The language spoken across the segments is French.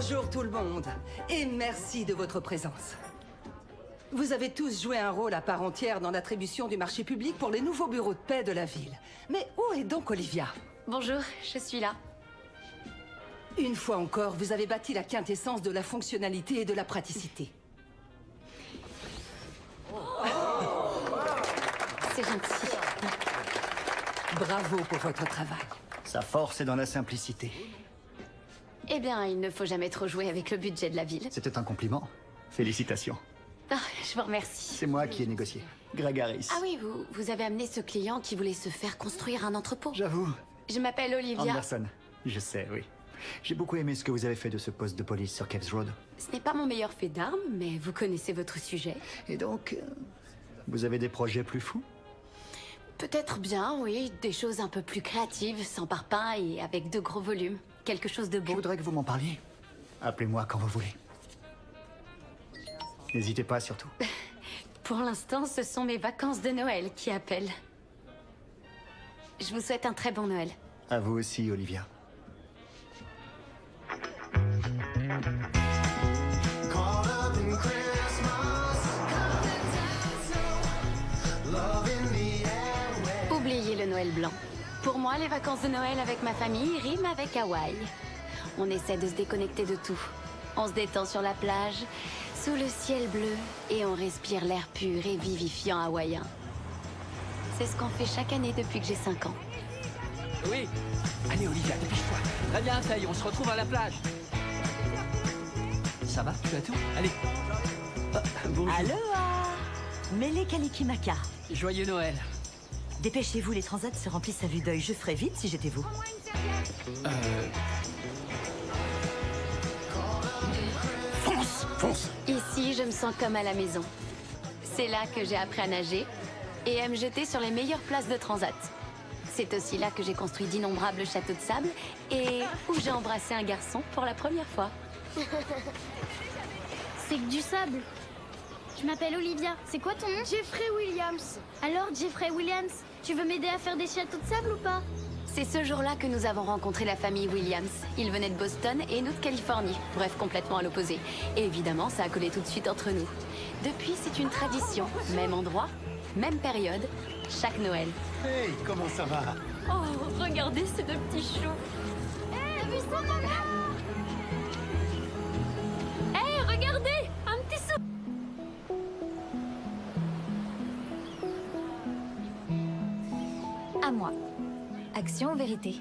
Bonjour tout le monde, et merci de votre présence. Vous avez tous joué un rôle à part entière dans l'attribution du marché public pour les nouveaux bureaux de paix de la ville. Mais où est donc Olivia? Bonjour, je suis là. Une fois encore, vous avez bâti la quintessence de la fonctionnalité et de la praticité. C'est gentil. Bravo pour votre travail. Sa force est dans la simplicité. Eh bien, il ne faut jamais trop jouer avec le budget de la ville. C'était un compliment. Félicitations. Ah, je vous remercie. C'est moi qui ai négocié. Greg Harris. Ah oui, vous avez amené ce client qui voulait se faire construire un entrepôt. J'avoue. Je m'appelle Olivia. Anderson. Je sais, oui. J'ai beaucoup aimé ce que vous avez fait de ce poste de police sur Caves Road. Ce n'est pas mon meilleur fait d'armes, mais vous connaissez votre sujet. Et donc, vous avez des projets plus fous? Peut-être bien, oui. Des choses un peu plus créatives, sans parpaing et avec de gros volumes. Quelque chose de Je beau. voudrais que vous m'en parliez. Appelez-moi quand vous voulez. N'hésitez pas surtout. Pour l'instant, ce sont mes vacances de Noël qui appellent. Je vous souhaite un très bon Noël. À vous aussi, Olivia. Oubliez le Noël blanc. Pour moi, les vacances de Noël avec ma famille riment avec Hawaï. On essaie de se déconnecter de tout. On se détend sur la plage, sous le ciel bleu, et on respire l'air pur et vivifiant hawaïen. C'est ce qu'on fait chaque année depuis que j'ai 5 ans. Oui. Allez, Olivia, dépêche-toi. Très bien, ça y est, on se retrouve à la plage. Ça va? Tu as tout? Allez. Ah, bonjour. Aloha! Mele Kalikimaka. Joyeux Noël. Dépêchez-vous, les transats se remplissent à vue d'œil. Je ferais vite si j'étais vous. Fonce, fonce. Ici, je me sens comme à la maison. C'est là que j'ai appris à nager et à me jeter sur les meilleures places de transat. C'est aussi là que j'ai construit d'innombrables châteaux de sable et où j'ai embrassé un garçon pour la première fois. C'est que du sable. Je m'appelle Olivia. C'est quoi ton nom? Jeffrey Williams. Alors, Jeffrey Williams, tu veux m'aider à faire des châteaux de sable ou pas? C'est ce jour-là que nous avons rencontré la famille Williams. Ils venaient de Boston et nous de Californie, bref, complètement à l'opposé. Et évidemment, ça a collé tout de suite entre nous. Depuis, c'est une tradition. Même endroit, même période, chaque Noël. Hey, comment ça va? Oh, regardez ces deux petits choux. T'as vu ça, maman? Hé, regardez, un petit sou. À moi. Action ou vérité?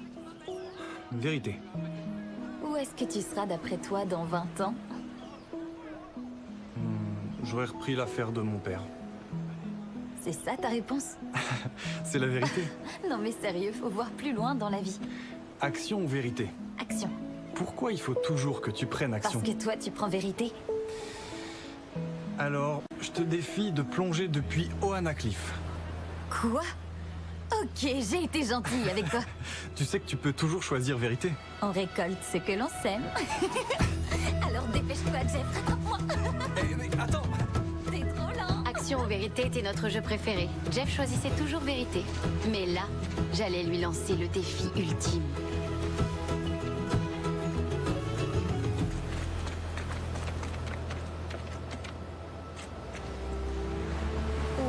Vérité. Où est-ce que tu seras d'après toi dans 20 ans? J'aurais repris l'affaire de mon père. C'est ça ta réponse? C'est la vérité. Non mais sérieux, faut voir plus loin dans la vie. Action ou vérité? Action. Pourquoi il faut toujours que tu prennes action? Parce que toi tu prends vérité. Alors, je te défie de plonger depuis Ohana Cliff. Quoi? Ok, j'ai été gentille avec toi. Tu sais que tu peux toujours choisir vérité. On récolte ce que l'on sème. Alors dépêche-toi Jeff, rattrape-moi. Mais attends! T'es trop lent. Action ou vérité était notre jeu préféré. Jeff choisissait toujours vérité. Mais là, j'allais lui lancer le défi ultime.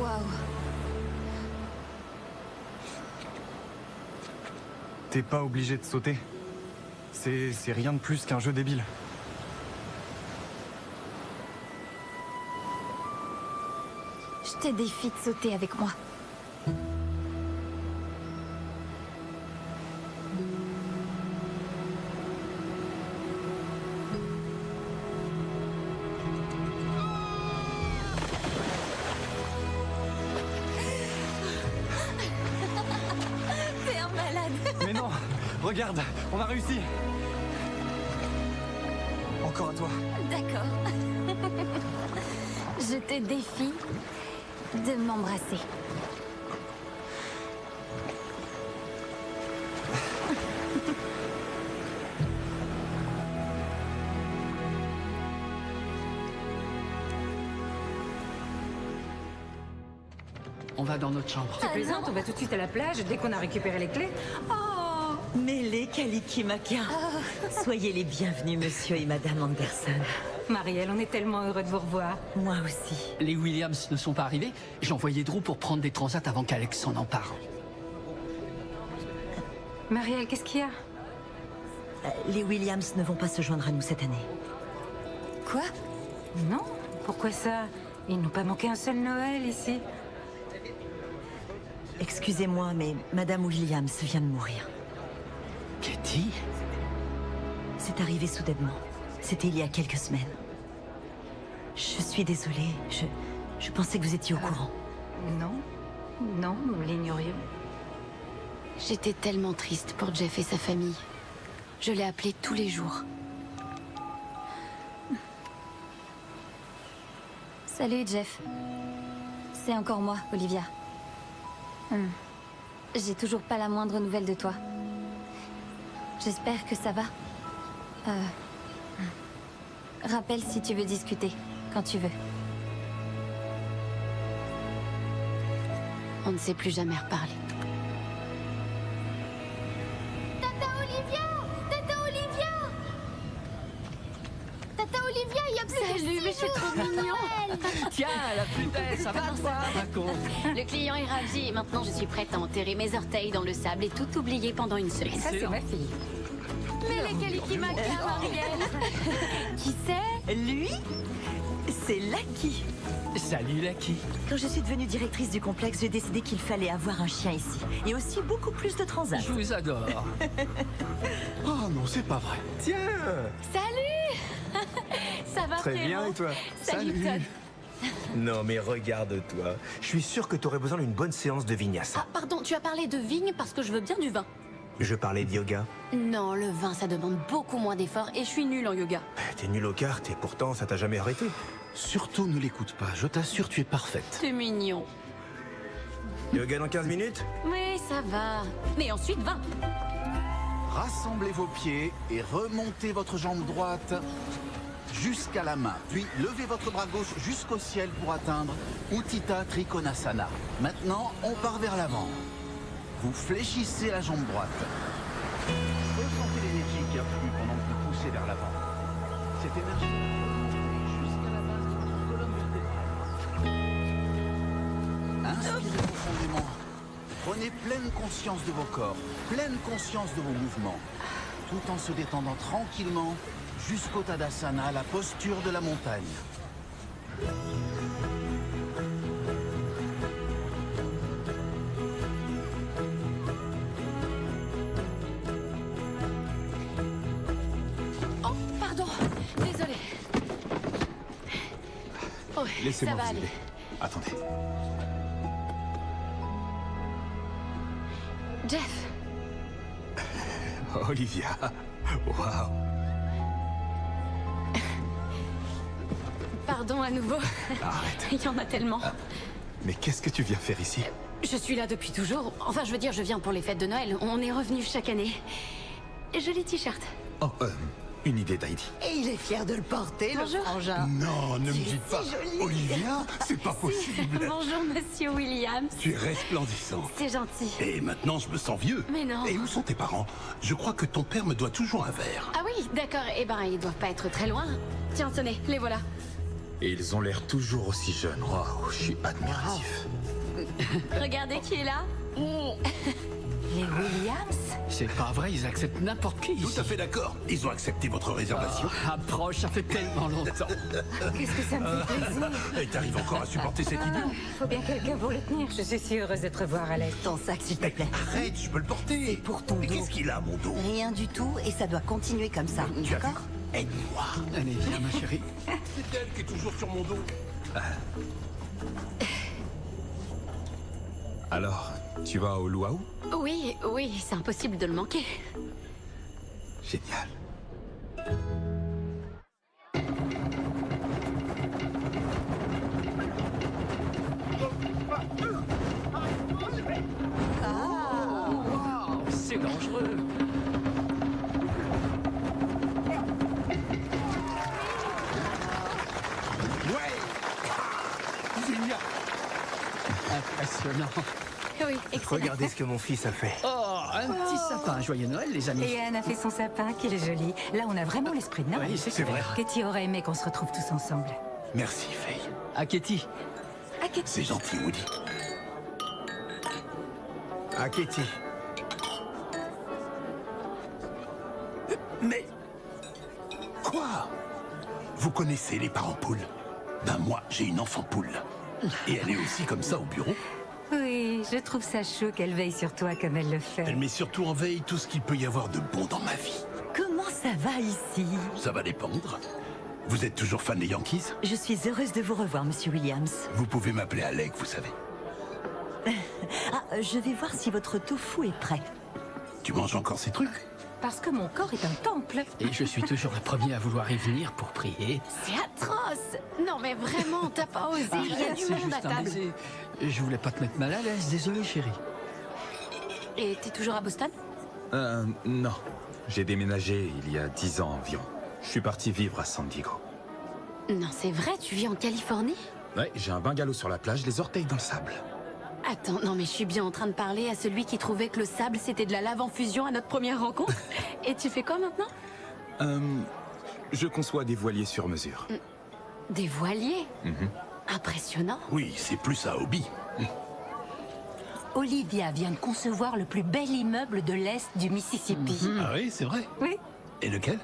Waouh. T'es pas obligé de sauter. C'est rien de plus qu'un jeu débile. Je te défie de sauter avec moi. T'es un malade. Mais non! Regarde! On a réussi! Encore à toi. D'accord. Je te défie de m'embrasser. On va dans notre chambre. Tu plaisantes, on va tout de suite à la plage dès qu'on a récupéré les clés. Oh, Mêlé Kalikimaka. Soyez les bienvenus, monsieur et madame Anderson. Marielle, on est tellement heureux de vous revoir. Moi aussi. Les Williams ne sont pas arrivés. J'ai envoyé Drew pour prendre des transats avant qu'Alex s'en empare. Marielle, qu'est-ce qu'il y a? Les Williams ne vont pas se joindre à nous cette année. Quoi? Non, pourquoi ça? Ils n'ont pas manqué un seul Noël ici. Excusez-moi, mais madame Williams vient de mourir. Katie? C'est arrivé soudainement. C'était il y a quelques semaines. Je suis désolée. Je pensais que vous étiez au courant. Non, nous l'ignorions. J'étais tellement triste pour Jeff et sa famille. Je l'ai appelé tous les jours. Salut Jeff. C'est encore moi, Olivia. J'ai toujours pas la moindre nouvelle de toi. J'espère que ça va. Rappelle si tu veux discuter, quand tu veux. On ne s'est plus jamais reparlé. Tata Olivia! Tata Olivia! Tata Olivia, il y a plus que Salut, mais je suis trop mignon. Tiens, la putaine, ça va toi, raconte. Le client est ravi et maintenant je suis prête à enterrer mes orteils dans le sable et tout oublier pendant une semaine. Ça, c'est ma fille. Mais les Kalikimaka, Marielle. Qui c'est? Lui? C'est Lucky. Salut, Lucky. Quand je suis devenue directrice du complexe, j'ai décidé qu'il fallait avoir un chien ici. Et aussi beaucoup plus de transats. Je vous adore. Oh non, c'est pas vrai. Tiens. Salut. Ça va Très bien, frérot? et toi? Salut, Todd. Non mais regarde-toi. Je suis sûr que t'aurais besoin d'une bonne séance de vinyasa. Ah, pardon, tu as parlé de vigne parce que je veux bien du vin. Je parlais de yoga. Non, le vin, ça demande beaucoup moins d'efforts et je suis nulle en yoga. T'es nul aux cartes et pourtant ça t'a jamais arrêté. Surtout ne l'écoute pas, je t'assure, tu es parfaite. C'est mignon. Yoga dans 15 minutes? Mais ça va. Mais ensuite, vin. Rassemblez vos pieds et remontez votre jambe droite jusqu'à la main. Puis levez votre bras gauche jusqu'au ciel pour atteindre Utthita Trikonasana. Maintenant, on part vers l'avant. Vous fléchissez la jambe droite. Ressentez l'énergie qui afflue pendant que vous poussez vers l'avant. Cette énergie jusqu'à la base de votre colonne vertébrale. Inspirez profondément. Prenez pleine conscience de vos corps, pleine conscience de vos mouvements, tout en se détendant tranquillement jusqu'au Tadasana, la posture de la montagne. Oh, pardon. Désolée. Oh, Laissez-moi ça va vous aller. aider. Attendez. Jeff, Olivia, waouh. pardon à nouveau. Arrête. Il y en a tellement. Mais qu'est-ce que tu viens faire ici? Je suis là depuis toujours. Enfin, je veux dire, je viens pour les fêtes de Noël. On est revenu chaque année. Joli t-shirt. Oh, une idée d'Heidi. Et il est fier de le porter, Bonjour. le frangin. Non, ne me Tu es dites pas. si jolie. Olivia, c'est pas possible. Bonjour, monsieur Williams. Tu es resplendissant. C'est gentil. Et maintenant, je me sens vieux. Mais non. Et où sont tes parents? Je crois que ton père me doit toujours un verre. Ah oui, d'accord. Eh ben, ils doivent pas être très loin. Tiens, tenez, les voilà. Et ils ont l'air toujours aussi jeunes. Waouh, je suis admiratif. Regardez qui est là. Les Williams? C'est pas vrai, ils acceptent n'importe qui ici. Tout à fait d'accord. Ils ont accepté votre réservation. Approche, ça fait tellement longtemps. Qu'est-ce que ça me fait plaisir. Et t'arrives encore à supporter cette idiot? Faut bien quelqu'un pour le tenir. Je suis si heureuse de te revoir, Alex. Ton sac, s'il te plaît. Arrête, je peux le porter. C'est pour ton Mais dos. qu'est-ce qu'il a, mon dos? Rien du tout, et ça doit continuer comme ça. Tu as vu? D'accord? Aide-moi. Allez, viens, ma chérie. C'est elle qui est toujours sur mon dos. Alors, tu vas au luau? Oui, oui, c'est impossible de le manquer. Génial. Wow, c'est dangereux. Ouais. Génial. Impressionnant. Oui, excellent. Regardez ce que mon fils a fait. Oh, un petit sapin. Joyeux Noël, les amis. Et Anne a fait son sapin, qu'il est joli. Là, on a vraiment l'esprit de Noël. Oui, c'est vrai. Katie aurait aimé qu'on se retrouve tous ensemble. Merci, Faye. À Katie. Ah, Katie. C'est gentil, Woody. À Katie. Mais... Quoi? Vous connaissez les parents poules? Ben moi, j'ai une enfant poule. Et elle est aussi comme ça au bureau. Oui, je trouve ça chaud qu'elle veille sur toi comme elle le fait. Elle met surtout en veille tout ce qu'il peut y avoir de bon dans ma vie. Comment ça va ici? Ça va dépendre. Vous êtes toujours fan des Yankees? Je suis heureuse de vous revoir, monsieur Williams. Vous pouvez m'appeler Alec, vous savez. Ah, je vais voir si votre tofu est prêt. Tu manges encore ces trucs? Parce que mon corps est un temple. Et je suis toujours le premier à vouloir y venir pour prier. C'est atroce. Non mais vraiment, t'as pas osé. Il y a Arrête, du c'est monde à juste un table. baiser. Je voulais pas te mettre mal à l'aise, désolé chérie. Et t'es toujours à Boston? Non. J'ai déménagé il y a 10 ans environ. Je suis parti vivre à San Diego. Non, c'est vrai, tu vis en Californie? Ouais, j'ai un bungalow sur la plage, les orteils dans le sable. Attends, non mais je suis bien en train de parler à celui qui trouvait que le sable c'était de la lave en fusion à notre première rencontre. Et tu fais quoi maintenant? Je conçois des voiliers sur mesure. Des voiliers? Impressionnant. Oui, c'est plus un hobby. Olivia vient de concevoir le plus bel immeuble de l'Est du Mississippi. Ah oui, c'est vrai? Oui, Et lequel?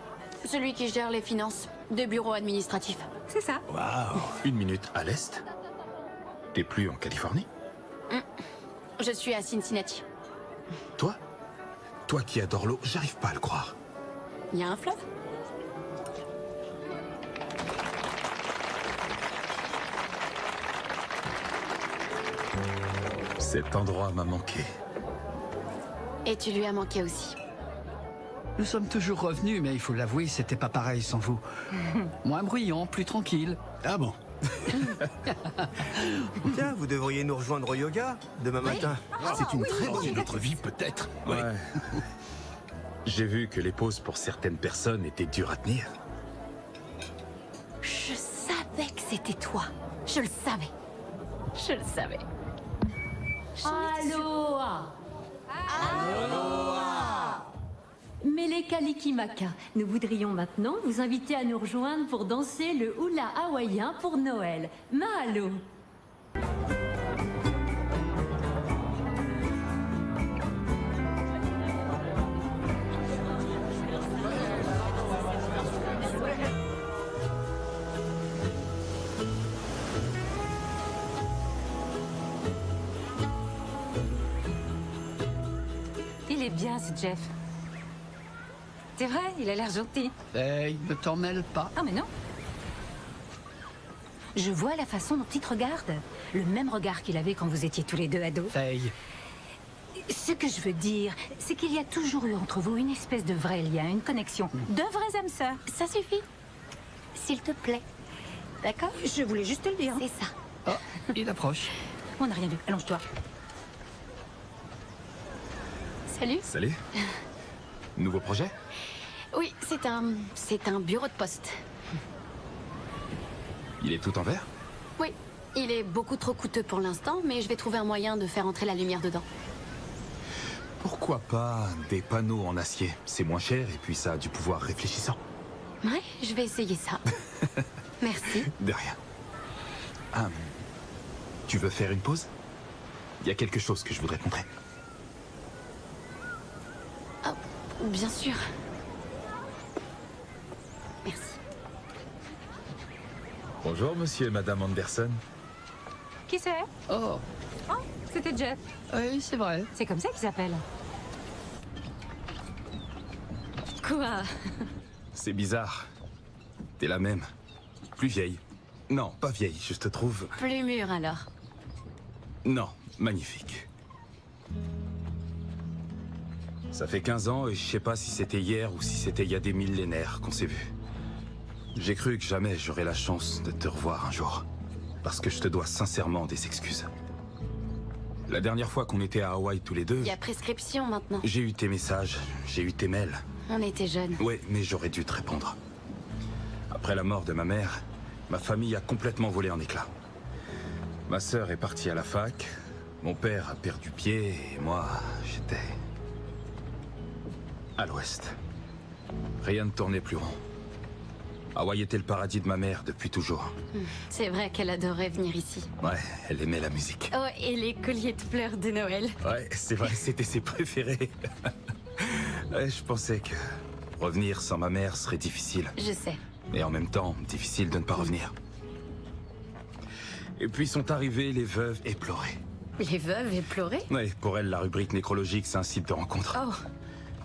Celui qui gère les finances des bureaux administratifs. c'est ça. Waouh! Une minute, à l'Est? T'es plus en Californie? Je suis à Cincinnati. Toi? Toi qui adores l'eau, j'arrive pas à le croire. Il y a un fleuve? Cet endroit m'a manqué. Et tu lui as manqué aussi. Nous sommes toujours revenus, mais il faut l'avouer, c'était pas pareil sans vous. Moins bruyant, plus tranquille. Ah bon? Tiens, vous devriez nous rejoindre au yoga demain matin. C'est une très bonne une autre vie, peut-être. Ouais. J'ai vu que les pauses pour certaines personnes étaient dures à tenir. Je savais que c'était toi. Je le savais. Je le savais. Aloha. Mele Kalikimaka, nous voudrions maintenant vous inviter à nous rejoindre pour danser le hula hawaïen pour Noël. Mahalo. Il est bien, ce Jeff. C'est vrai, il a l'air gentil. Hey, ne t'en mêle pas. Ah, mais non. Je vois la façon dont il te regarde. Le même regard qu'il avait quand vous étiez tous les deux ados. Faye. Ce que je veux dire, c'est qu'il y a toujours eu entre vous une espèce de vrai lien, une connexion. De vraies âmes sœurs. Ça suffit. S'il te plaît. D'accord? Je voulais juste te le dire. C'est ça. Oh, il approche. On n'a rien vu. Allonge-toi. Salut. Salut. Nouveau projet? Oui, c'est un bureau de poste. Il est tout en verre? Oui, il est beaucoup trop coûteux pour l'instant, mais je vais trouver un moyen de faire entrer la lumière dedans. Pourquoi pas des panneaux en acier? C'est moins cher et puis ça a du pouvoir réfléchissant. Ouais, je vais essayer ça. Merci. De rien. Tu veux faire une pause? Il y a quelque chose que je voudrais te montrer. Oh, bien sûr. Merci. Bonjour, monsieur et madame Anderson. Qui c'est? Oh, Oh, c'était Jeff. oui, c'est vrai. C'est comme ça qu'il s'appelle. Quoi? C'est bizarre. T'es la même. Plus vieille. Non, pas vieille, je te trouve... Plus mûr alors. Non, magnifique. Ça fait 15 ans et je sais pas si c'était hier ou si c'était il y a des millénaires qu'on s'est vus. J'ai cru que jamais j'aurais la chance de te revoir un jour. Parce que je te dois sincèrement des excuses. La dernière fois qu'on était à Hawaï tous les deux... Il y a prescription maintenant. J'ai eu tes messages, j'ai eu tes mails. On était jeunes. Ouais, mais j'aurais dû te répondre. Après la mort de ma mère, ma famille a complètement volé en éclats. Ma sœur est partie à la fac, mon père a perdu pied et moi, à l'ouest. Rien ne tournait plus rond. Hawaï était le paradis de ma mère depuis toujours. C'est vrai qu'elle adorait venir ici. Ouais, elle aimait la musique. Oh, et les colliers de fleurs de Noël. Ouais, c'est vrai, c'était ses préférés. Ouais, je pensais que revenir sans ma mère serait difficile. Je sais. Et en même temps, difficile de ne pas revenir. Et puis sont arrivées les veuves éplorées. Les veuves éplorées? Ouais, pour elles, la rubrique nécrologique, c'est un site de rencontre. Oh.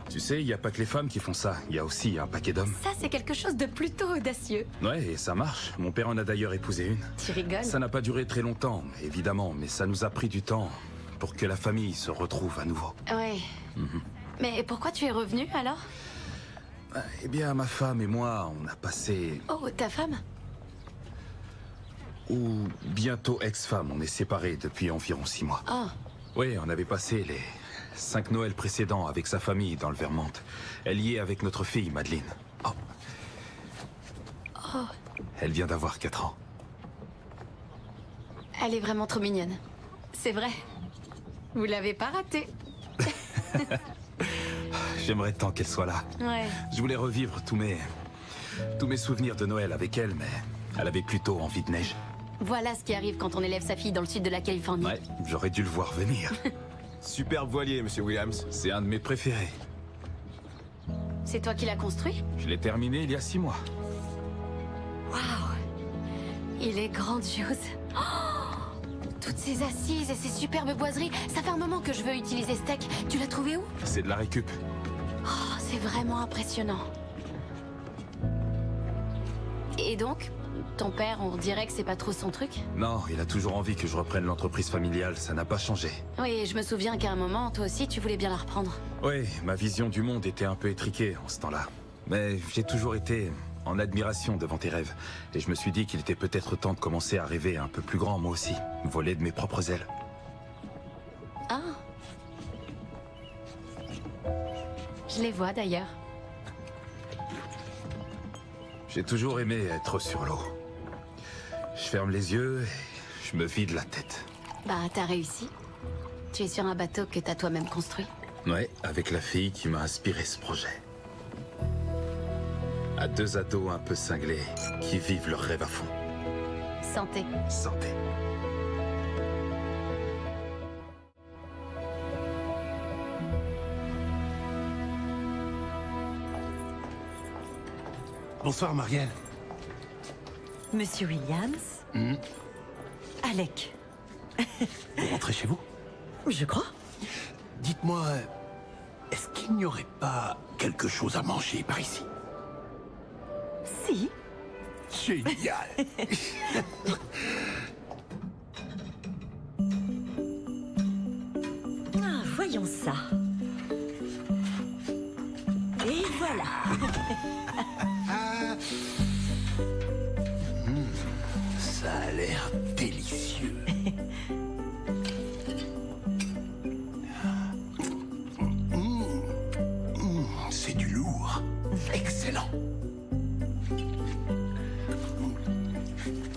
Tu sais, il n'y a pas que les femmes qui font ça. Il y a aussi un paquet d'hommes. Ça, c'est quelque chose de plutôt audacieux. Ouais, et ça marche. Mon père en a d'ailleurs épousé une. Tu rigoles? Ça n'a pas duré très longtemps, évidemment, mais ça nous a pris du temps pour que la famille se retrouve à nouveau. Ouais. Mais pourquoi tu es revenu, alors? Eh bien, ma femme et moi, on a passé... Oh, ta femme? Ou bientôt ex-femme, on est séparés depuis environ 6 mois. Oh. Oui, on avait passé les 5 Noëls précédents avec sa famille dans le Vermont. Elle y est avec notre fille, Madeleine. Oh. Oh. Elle vient d'avoir 4 ans. Elle est vraiment trop mignonne. C'est vrai. Vous l'avez pas ratée. J'aimerais tant qu'elle soit là. Ouais. Je voulais revivre tous mes souvenirs de Noël avec elle, mais elle avait plutôt envie de neige. Voilà ce qui arrive quand on élève sa fille dans le sud de la Californie. Ouais, j'aurais dû le voir venir. Superbe voilier, monsieur Williams. C'est un de mes préférés. C'est toi qui l'as construit? Je l'ai terminé il y a 6 mois. Waouh! Il est grandiose. Oh, toutes ces assises et ces superbes boiseries. Ça fait un moment que je veux utiliser ce deck. Tu l'as trouvé où? C'est de la récup. Oh, c'est vraiment impressionnant. Et donc, ton père, on dirait que c'est pas trop son truc? Non, il a toujours envie que je reprenne l'entreprise familiale, ça n'a pas changé. Oui, je me souviens qu'à un moment, toi aussi, tu voulais bien la reprendre. Oui, ma vision du monde était un peu étriquée en ce temps-là. Mais j'ai toujours été en admiration devant tes rêves. Et je me suis dit qu'il était peut-être temps de commencer à rêver un peu plus grand, moi aussi. Voler de mes propres ailes. Ah. Je les vois d'ailleurs. J'ai toujours aimé être sur l'eau. Je ferme les yeux et je me vide la tête. Bah, t'as réussi. Tu es sur un bateau que t'as toi-même construit. Ouais, avec la fille qui m'a inspiré ce projet. À 2 ados un peu cinglés qui vivent leur rêve à fond. Santé. Santé. Bonsoir, Marielle. Monsieur Williams. Alec. Vous rentrez chez vous? Je crois. Dites-moi, est-ce qu'il n'y aurait pas quelque chose à manger par ici? Si. Génial. Ah, voyons ça. Et voilà. Ça a l'air délicieux. C'est du lourd. Excellent.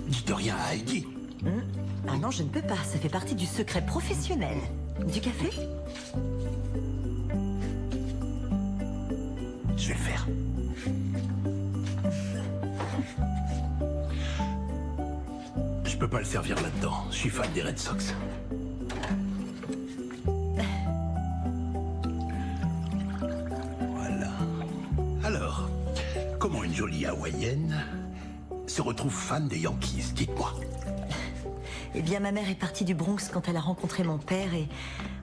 Dites rien à Heidi. Ah non, je ne peux pas. Ça fait partie du secret professionnel. Du café? Je vais le faire. Je peux pas le servir là-dedans. Je suis fan des Red Sox. Voilà. Alors, comment une jolie hawaïenne se retrouve fan des Yankees? Dites-moi. Eh bien, ma mère est partie du Bronx quand elle a rencontré mon père et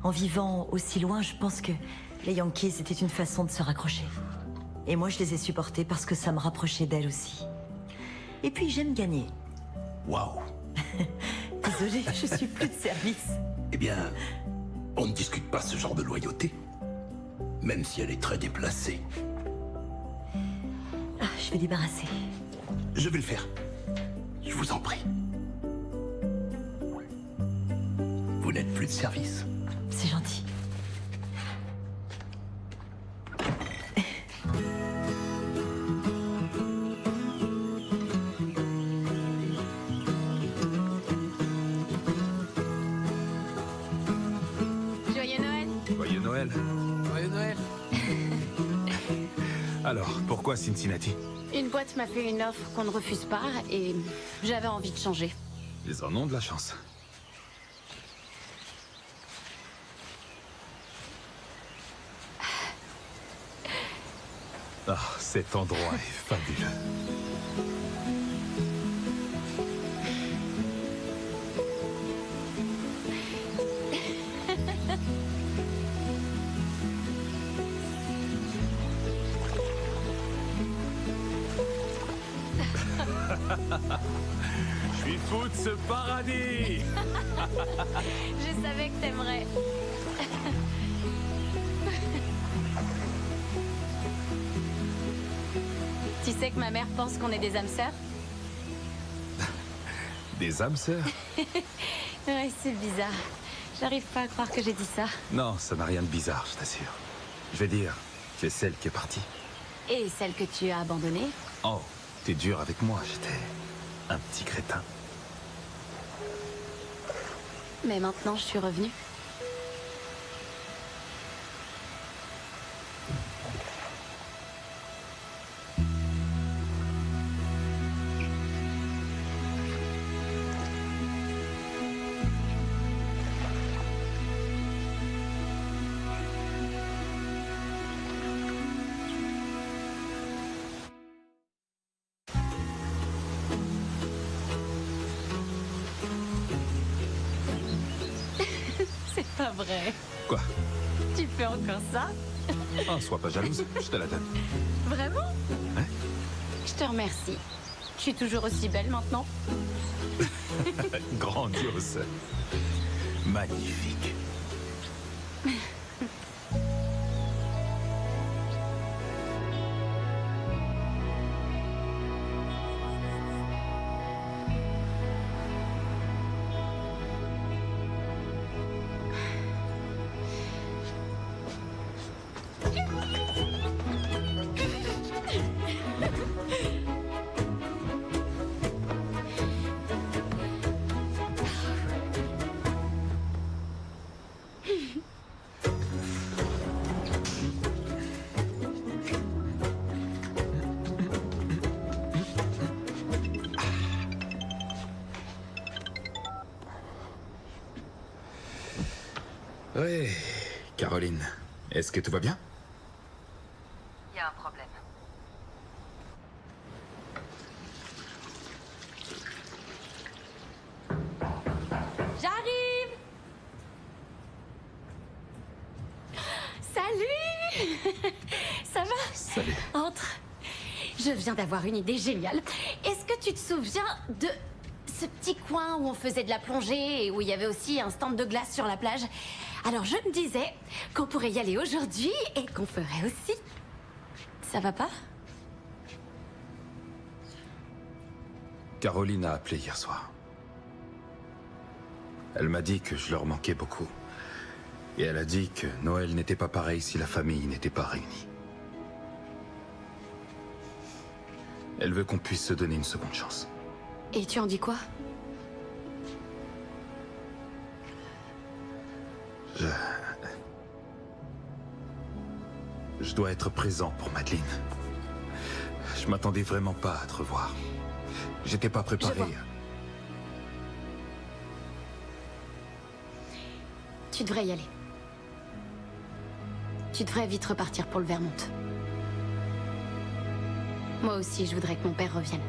en vivant aussi loin, je pense que les Yankees étaient une façon de se raccrocher. Et moi, je les ai supportés parce que ça me rapprochait d'elle aussi. Et puis, j'aime gagner. Waouh. Désolée, je suis plus de service. Eh bien, on ne discute pas ce genre de loyauté, même si elle est très déplacée. Ah, je vais débarrasser. Je vais le faire. Je vous en prie. Vous n'êtes plus de service. C'est gentil. Joyeux Noël. Joyeux Noël. Joyeux Noël. Alors, pourquoi Cincinnati? Une boîte m'a fait une offre qu'on ne refuse pas et j'avais envie de changer. Ils en ont de la chance. Ah, cet endroit est fabuleux. Je suis fou de ce paradis. Je savais que t'aimerais. Tu sais que ma mère pense qu'on est des âmes sœurs? Des âmes sœurs? Ouais, c'est bizarre. J'arrive pas à croire que j'ai dit ça. Non, ça n'a rien de bizarre, je t'assure. Je vais dire, tu es celle qui est partie. Et celle que tu as abandonnée? Oh, t'es dur avec moi, j'étais un petit crétin. Mais maintenant, je suis revenue. C'est pas vrai. Quoi? Tu fais encore ça? Oh, sois pas jalouse, je te la donne. Vraiment? Hein? Je te remercie. Je suis toujours aussi belle maintenant. Grandiose. Magnifique. Oui, Caroline, est-ce que tout va bien? Il y a un problème. J'arrive! Salut! Ça va? Salut. Entre. Je viens d'avoir une idée géniale. Est-ce que tu te souviens de ce petit coin où on faisait de la plongée et où il y avait aussi un stand de glace sur la plage? Alors je me disais qu'on pourrait y aller aujourd'hui et qu'on ferait aussi. Ça va pas? Caroline a appelé hier soir. Elle m'a dit que je leur manquais beaucoup. Et elle a dit que Noël n'était pas pareil si la famille n'était pas réunie. Elle veut qu'on puisse se donner une seconde chance. Et tu en dis quoi? Je dois être présent pour Madeleine. Je m'attendais vraiment pas à te revoir. J'étais pas préparé. Tu devrais y aller. Tu devrais vite repartir pour le Vermont. Moi aussi, je voudrais que mon père revienne.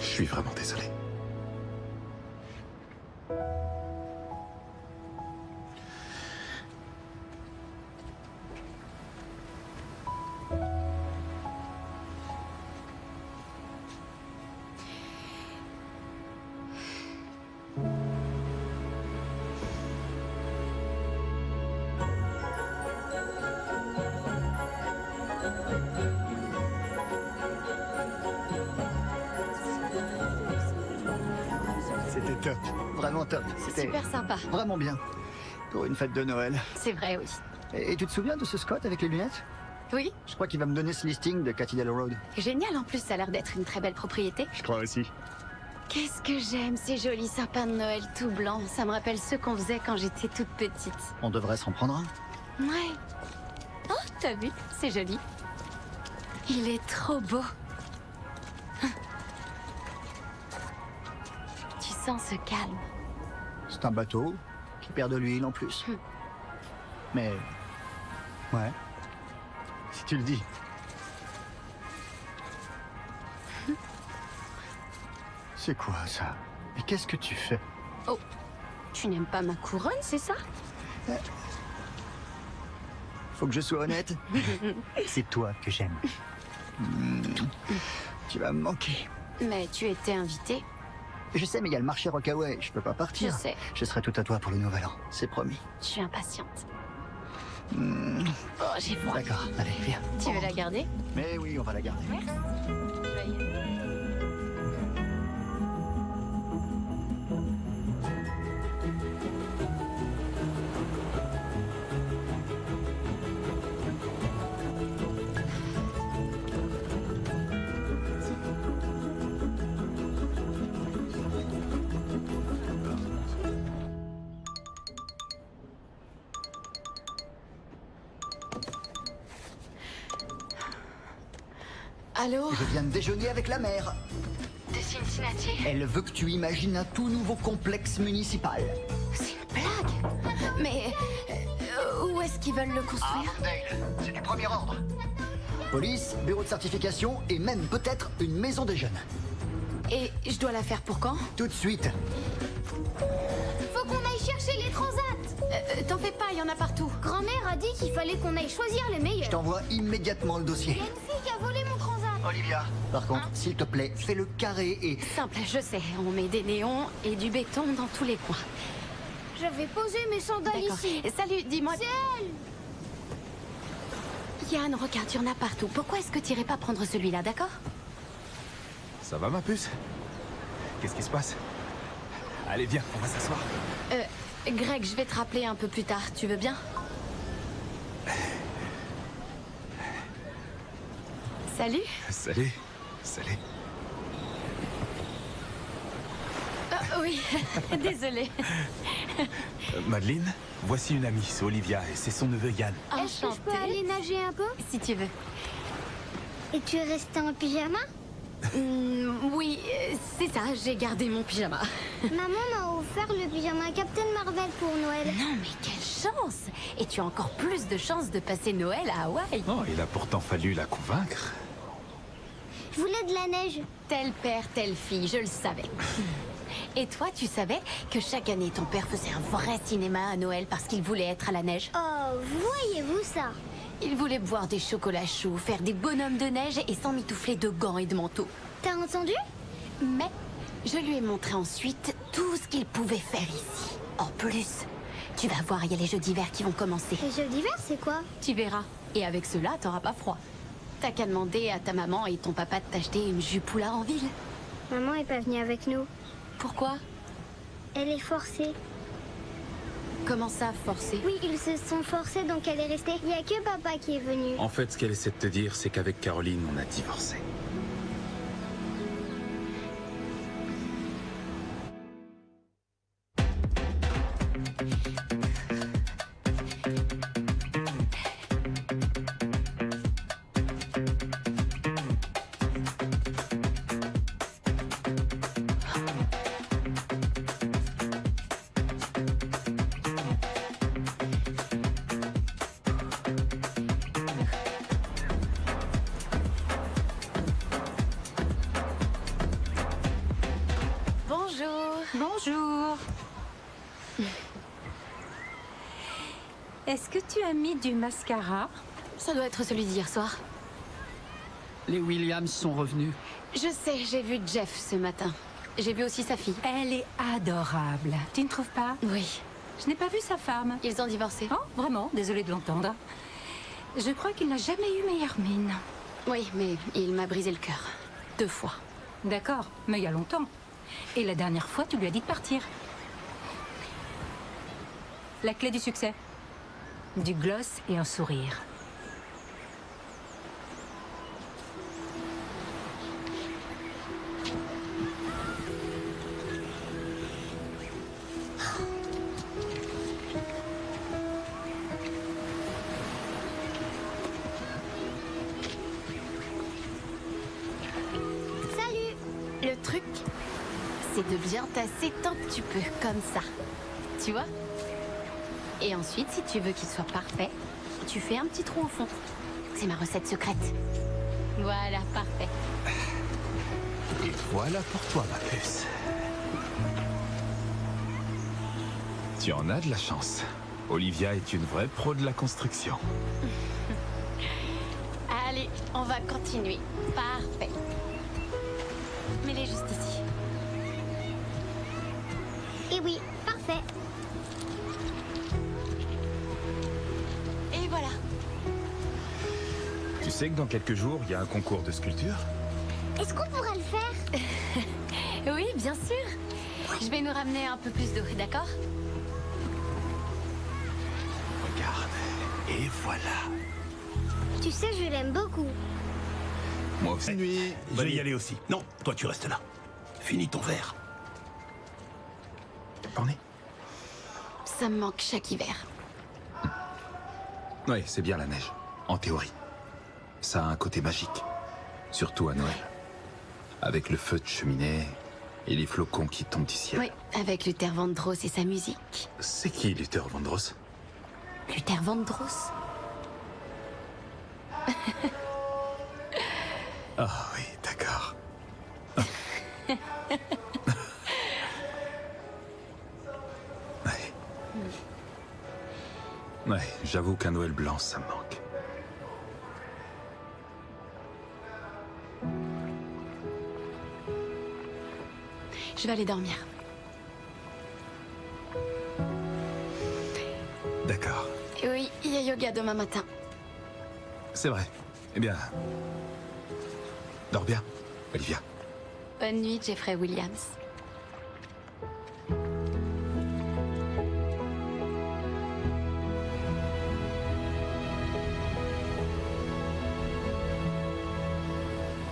Je suis vraiment désolé. C'était top, vraiment top. C'était Super sympa. vraiment bien. Pour une fête de Noël. C'est vrai, oui. Et tu te souviens de ce Scott avec les lunettes? Oui. Je crois qu'il va me donner ce listing de Cathy Dale Road. Génial, en plus, ça a l'air d'être une très belle propriété. Je crois aussi. Qu'est-ce que j'aime ces jolis sapins de Noël tout blancs. Ça me rappelle ceux qu'on faisait quand j'étais toute petite. On devrait s'en prendre un. Ouais. Oh, t'as vu? C'est joli. Il est trop beau. Tu sens ce calme. C'est un bateau qui perd de l'huile en plus. Mais... ouais. Si tu le dis. C'est quoi ça? Et qu'est-ce que tu fais? Oh, tu n'aimes pas ma couronne, c'est ça? Faut que je sois honnête. C'est toi que j'aime. Tu vas me manquer. Mais tu étais invité. Je sais, mais il y a le marché Rockaway. Je peux pas partir. Je sais. Je serai tout à toi pour le nouvel an. C'est promis. Je suis impatiente. Oh, j'ai froid. D'accord, allez, viens. Tu veux la garder? Mais oui, on va la garder. Merci. Allô? Je viens de déjeuner avec la maire. De Cincinnati? Elle veut que tu imagines un tout nouveau complexe municipal. C'est une blague? Mais où est-ce qu'ils veulent le construire? Arndale, c'est du premier ordre. Police, bureau de certification et même peut-être une maison des jeunes. Et je dois la faire pour quand? Tout de suite. Faut qu'on aille chercher les transats. T'en fais pas, il y en a partout. Grand-mère a dit qu'il fallait qu'on aille choisir les meilleurs. Je t'envoie immédiatement le dossier. Il y a une fille qui a volé mon transat. Olivia, par contre, s'il te plaît, fais le carré et... Simple, je sais. On met des néons et du béton dans tous les coins. J'avais posé mes sandales D'accord. ici. Salut, dis-moi... C'est elle. Yann, regarde, il y en a partout. Pourquoi est-ce que t'irais pas prendre celui-là, d'accord? Ça va, ma puce? Qu'est-ce qui se passe? Allez, viens, on va s'asseoir. Greg, je vais te rappeler un peu plus tard. Tu veux bien? Salut. Salut. Salut. Oui, désolée. Madeleine, voici une amie, c'est Olivia, et c'est son neveu Yann. Est-ce que je peux aller nager un peu? Si tu veux. Et tu es resté en pyjama? Oui, c'est ça, j'ai gardé mon pyjama. Maman m'a offert le pyjama Captain Marvel pour Noël. Non, mais quelle chance! Et tu as encore plus de chances de passer Noël à Hawaï. Oh, il a pourtant fallu la convaincre. Je voulais de la neige. Tel père, telle fille, je le savais. Et toi, tu savais que chaque année, ton père faisait un vrai cinéma à Noël parce qu'il voulait être à la neige? Oh, voyez-vous ça? Il voulait boire des chocolats chauds, faire des bonhommes de neige et s'emmitoufler de gants et de manteaux. T'as entendu? Mais je lui ai montré ensuite tout ce qu'il pouvait faire ici. En plus, tu vas voir, il y a les jeux d'hiver qui vont commencer. Les jeux d'hiver, c'est quoi? Tu verras. Et avec cela, t'auras pas froid. T'as qu'à demander à ta maman et ton papa de t'acheter une jupe là en ville. Maman est pas venue avec nous. Pourquoi? Elle est forcée. Comment ça, forcé? Oui, ils se sont forcés, donc elle est restée. Il y a que papa qui est venu. En fait, ce qu'elle essaie de te dire, c'est qu'avec Caroline, on a divorcé. Bonjour. Est-ce que tu as mis du mascara? Ça doit être celui d'hier soir. Les Williams sont revenus. Je sais, j'ai vu Jeff ce matin. J'ai vu aussi sa fille. Elle est adorable. Tu ne trouves pas? Oui. Je n'ai pas vu sa femme. Ils ont divorcé. Oh, vraiment? Désolée de l'entendre. Je crois qu'il n'a jamais eu meilleure mine. Oui, mais il m'a brisé le cœur. 2 fois. D'accord, mais il y a longtemps. Et la dernière fois, tu lui as dit de partir. La clé du succès. Du gloss et un sourire. c'est de bien tasser tant que tu peux, comme ça. Tu vois? Et ensuite, si tu veux qu'il soit parfait, tu fais un petit trou au fond. C'est ma recette secrète. Voilà, parfait. Et voilà pour toi, ma puce. Tu en as de la chance. Olivia est une vraie pro de la construction. Allez, on va continuer. Parfait. Mets-les juste ici. Et oui, parfait. Et voilà. Tu sais que dans quelques jours, il y a un concours de sculpture? Est-ce qu'on pourra le faire? Oui, bien sûr. Je vais nous ramener un peu plus d'eau, d'accord? Regarde. Et voilà. Tu sais, je l'aime beaucoup. Moi aussi. Nuit. Va y aller aussi. Non, toi tu restes là. Finis ton verre. Orné. Ça me manque chaque hiver. Oui, c'est bien la neige, en théorie. Ça a un côté magique, surtout à Noël. Avec le feu de cheminée et les flocons qui tombent du ciel. Oui, avec Luther Vandross et sa musique. C'est qui Luther Vandross? Luther Vandross? Ah oui, d'accord. Ouais, j'avoue qu'un Noël blanc, ça me manque. Je vais aller dormir. D'accord, Et oui, il y a yoga demain matin. c'est vrai. Eh bien, dors bien, Olivia. Bonne nuit, Jeffrey Williams.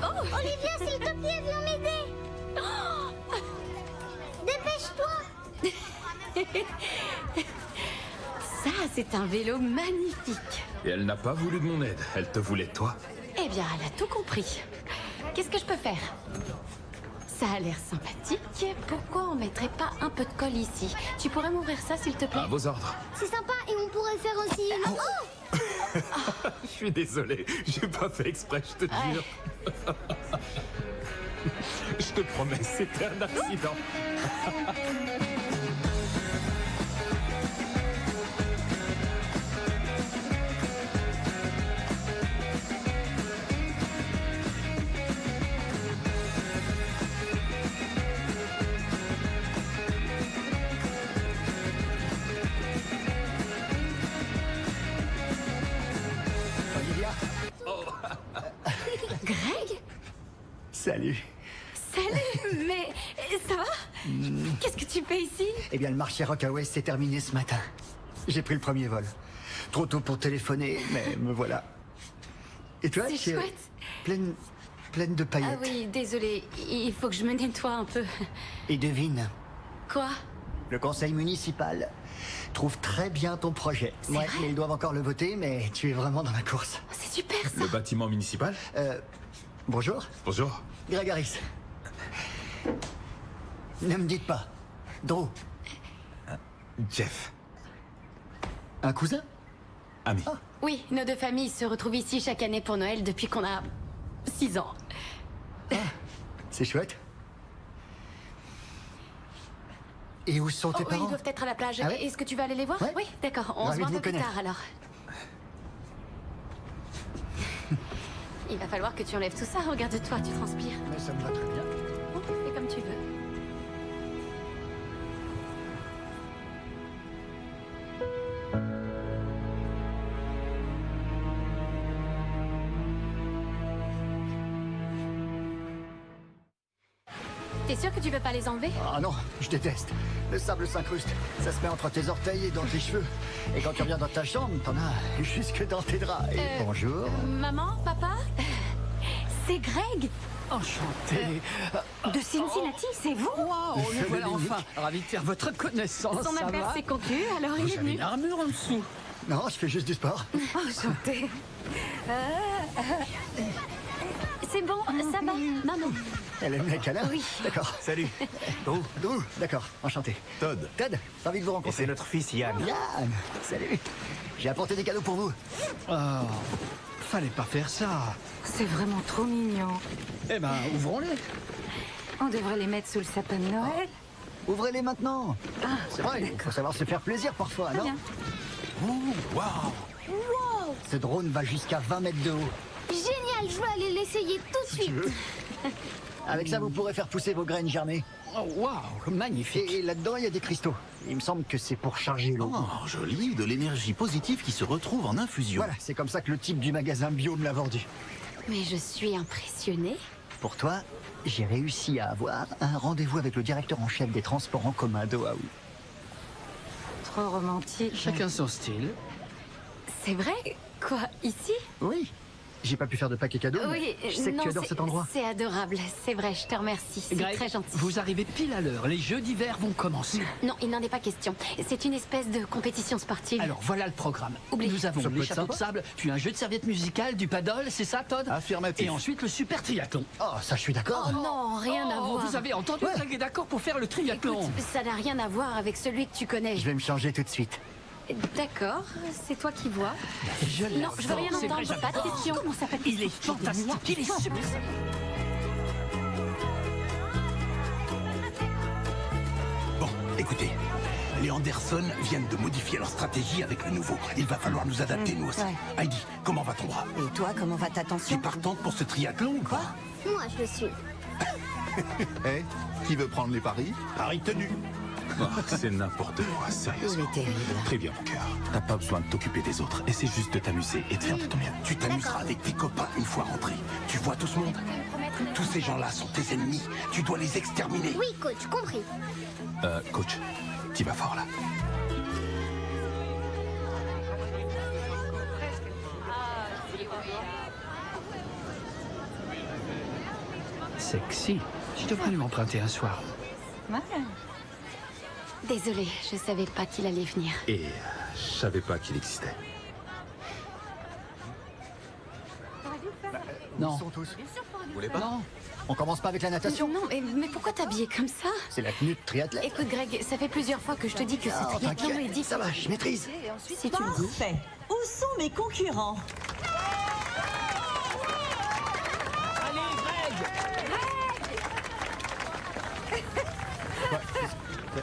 Oh Olivia, s'il te plaît, viens m'aider. Dépêche-toi. Ça, c'est un vélo magnifique. Et elle n'a pas voulu de mon aide, elle te voulait toi. Eh bien, elle a tout compris. Qu'est-ce que je peux faire? Ça a l'air sympathique. Pourquoi on mettrait pas un peu de colle ici? Tu pourrais m'ouvrir ça, s'il te plaît? À vos ordres. C'est sympa et on pourrait faire aussi une... Oh Je suis désolé, j'ai pas fait exprès, je te jure. Je te promets, c'était un accident. Olivia. Greg? Salut. Salut, mais ça va? Qu'est-ce que tu fais ici? Eh bien, le marché Rockaway s'est terminé ce matin. J'ai pris le premier vol. Trop tôt pour téléphoner, mais me voilà. Et toi, C'est tu es chouette. pleine de paillettes. Ah oui, désolé, il faut que je me nettoie un peu. Et devine, Quoi? le conseil municipal trouve très bien ton projet. C'est Ouais, vrai mais ils doivent encore le voter, mais tu es vraiment dans la course. C'est super ça. Le bâtiment municipal? Bonjour, Bonjour. Greg Harris. Ne me dites pas. Drew, Jeff. un cousin? Ami. Oui, nos deux familles se retrouvent ici chaque année pour Noël depuis qu'on a 6 ans. C'est chouette. Et où sont tes Ils parents? doivent être à la plage. Ah ouais? Est-ce que tu vas aller les voir? Ouais. Oui, d'accord. On se Ravi voit de un vous peu plus connaître. tard alors. Il va falloir que tu enlèves tout ça. Regarde-toi, tu transpires. Mais ça me va très bien. Bon, fais comme tu veux. T'es sûr que tu veux pas les enlever? Ah non, je déteste. Le sable s'incruste. Ça se met entre tes orteils et dans tes cheveux. Et quand tu reviens dans ta chambre, t'en as jusque dans tes draps. Et bonjour. Maman, papa? C'est Greg. Enchanté. De Cincinnati, c'est vous? Waouh, C'est nous voilà Dominique. enfin. Ravi de faire votre connaissance. Son ça père va? s'est conclu, alors il Vous est avez venu. une armure en dessous. Non, je fais juste du sport. Enchanté. C'est bon, ça va, maman. Elle aime les câlins? Oui. D'accord. Salut. Drew. Drew, d'accord, enchanté. Todd. Todd, ravi de vous Et rencontrer. c'est notre fils Yann. Yann, salut. J'ai apporté des cadeaux pour vous. Oh, fallait pas faire ça. C'est vraiment trop mignon. Eh ben, ouvrons-les. On devrait les mettre sous le sapin de Noël. Ouvrez-les maintenant. Ah, C'est vrai, il faut savoir se faire plaisir parfois, Très non? bien. Waouh. Wow! Ce drone va jusqu'à 20 mètres de haut. Génial, je vais aller l'essayer tout de suite. Avec ça, vous pourrez faire pousser vos graines germées. Oh, waouh, magnifique. Et là-dedans, il y a des cristaux. Il me semble que c'est pour charger l'eau. Oh, joli, de l'énergie positive qui se retrouve en infusion. Voilà, c'est comme ça que le type du magasin bio me l'a vendu. Mais je suis impressionnée. Pour toi, j'ai réussi à avoir un rendez-vous avec le directeur en chef des transports en commun d'Oahu. Trop romantique. Chacun son style. C'est vrai? Quoi, ici? Oui. J'ai pas pu faire de paquet cadeau, Oui, mais je sais que non, tu adores c'est- cet endroit. C'est adorable, c'est vrai, je te remercie. C'est Greg, très gentil. vous arrivez pile à l'heure. Les jeux d'hiver vont commencer. Non, il n'en est pas question. C'est une espèce de compétition sportive. Alors voilà le programme. Oublie. Nous avons Ça peut les être châteaux de sympa. sable, puis un jeu de serviettes musicales, du paddle, c'est ça, Todd? Affirmatif. Et ensuite le super triathlon. Oh, ça, je suis d'accord. Oh non, rien à Oh, voir. vous avez entendu? Greg est d'accord pour faire le triathlon. Écoute, ça n'a rien à voir avec celui que tu connais. Je vais me changer tout de suite. D'accord, c'est toi qui vois. Je Non, je veux rien l'adore, c'est vrai, entendre, pas de j'adore. question. Comment ça s'appelle? Il est fantastique, il est super. Bon, écoutez. Les Anderson viennent de modifier leur stratégie avec le nouveau. Il va falloir nous adapter, nous aussi. ouais. Heidi, comment va ton bras? Et toi, comment va ta T'es tension? partante pour ce triathlon ou pas? Moi, je le suis. Eh, qui veut prendre les paris? Paris tenu. Oh, c'est n'importe quoi, sérieusement. Il est terrible. Très bien, mon cœur. T'as pas besoin de t'occuper des autres. Essaie juste de t'amuser et de faire de ton mieux. Tu t'amuseras avec tes copains une fois rentré. Tu vois tout ce monde? Tous ces gens-là sont tes ennemis. Tu dois les exterminer. Oui, coach, compris. Coach, t'y vas fort, là. Sexy. Je devrais lui emprunter un soir. Ouais. Désolée, je savais pas qu'il allait venir. Et je savais pas qu'il existait. Non. Ils sont tous. Vous voulez pas? Non. On commence pas avec la natation? Non, mais pourquoi t'habiller comme ça? C'est la tenue de triathlète. Écoute, Greg, ça fait plusieurs fois que je te dis que ce Ah, triathlon t'inquiète, est difficile. ça va, je maîtrise. Si tu le dis. Parfait. Où sont mes concurrents?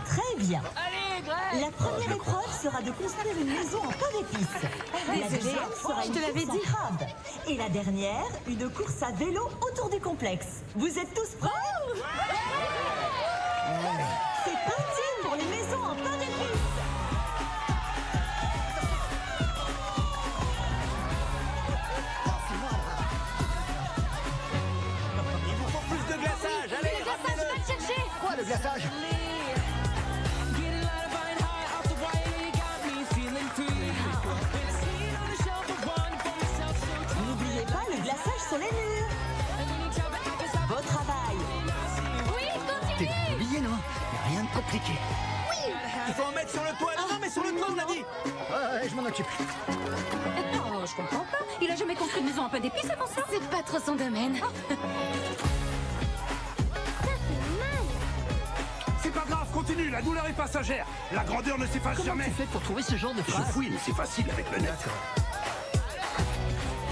Très bien. La première épreuve sera de construire une maison en pain d'épices. La Désolée, deuxième sera je une te l'avais course en dit. crabe. Et la dernière, une course à vélo autour du complexe. Vous êtes tous prêts? C'est parti pour les maisons en pain d'épices. Il vous faut plus de glaçage. Allez, ramenez-le. Va le chercher. Quoi, le glaçage? N'oubliez pas le glaçage sur les murs. Beau travail. T'es oublié, non? Y a rien de compliqué. Il faut en mettre sur le toit. Non, mais sur le toit, on l'a dit. Ouais, je m'en occupe. Oh, je comprends pas. Il a jamais construit une maison en pain d'épices avant ça? C'est pas trop son domaine. C'est pas grave, continue. La douleur est passagère. La grandeur ne s'efface Comment jamais. tu fais pour trouver ce genre de Je phrase? fouille, mais c'est facile avec le net.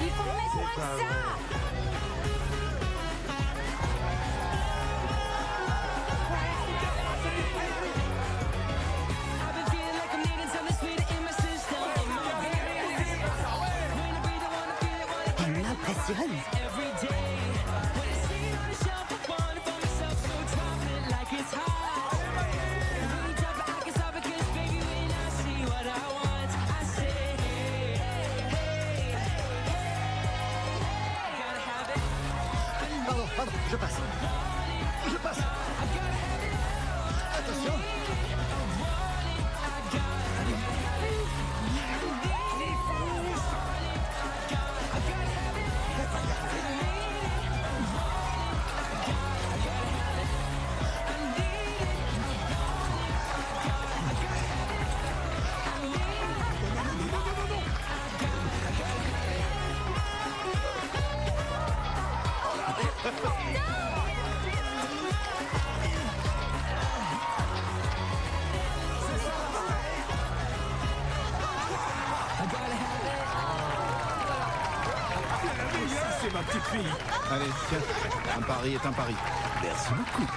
Il faut mettre moins que ça. Il m'impressionne. Pardon, je passe. Je passe. Attention. ma petite fille. Allez, tiens, un pari est un pari. Merci beaucoup.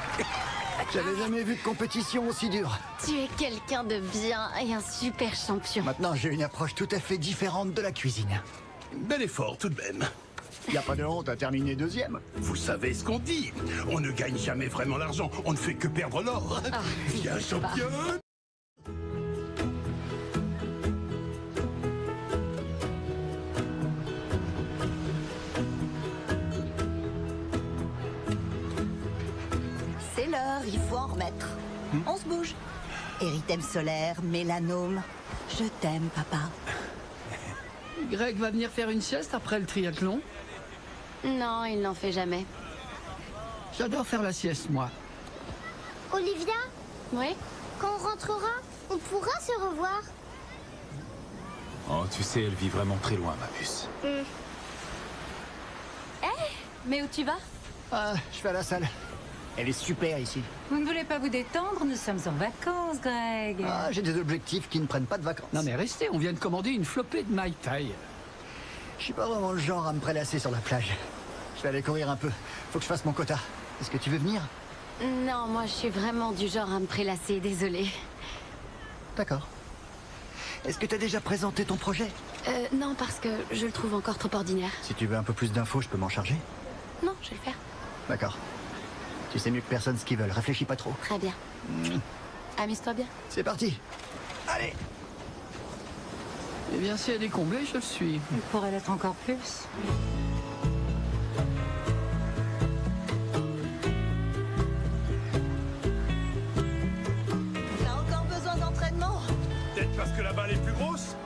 J'avais jamais vu de compétition aussi dure. Tu es quelqu'un de bien et un super champion. Maintenant, j'ai une approche tout à fait différente de la cuisine. Bel effort tout de même. Y a pas de honte à terminer deuxième. Vous savez ce qu'on dit. On ne gagne jamais vraiment l'argent. On ne fait que perdre l'or. Viens, championne. C'est l'heure, il faut en remettre. On se bouge. Érythème solaire, mélanome. Je t'aime, papa. Greg va venir faire une sieste après le triathlon. Non, il n'en fait jamais. J'adore faire la sieste, moi. Olivia, Oui? quand on rentrera, on pourra se revoir. Oh, tu sais, elle vit vraiment très loin, ma puce. Mais où tu vas? Ah, je vais à la salle. Elle est super ici. Vous ne voulez pas vous détendre? Nous sommes en vacances, Greg. Ah, j'ai des objectifs qui ne prennent pas de vacances. Non mais restez, on vient de commander une flopée de Mai Tai. Je suis pas vraiment le genre à me prélasser sur la plage. Je vais aller courir un peu. Faut que je fasse mon quota. Est-ce que tu veux venir? Non, moi je suis vraiment du genre à me prélasser, désolée. D'accord. Est-ce que tu as déjà présenté ton projet? Non, parce que je le trouve encore trop ordinaire. Si tu veux un peu plus d'infos, je peux m'en charger. Non, je vais le faire. D'accord. Tu sais mieux que personne ce qu'ils veulent. Réfléchis pas trop. Très bien. Amuse-toi bien. C'est parti. Allez. Eh bien, si elle est comblée, je le suis. Il pourrait l'être encore plus. T'as encore besoin d'entraînement? Peut-être parce que la balle est plus grosse.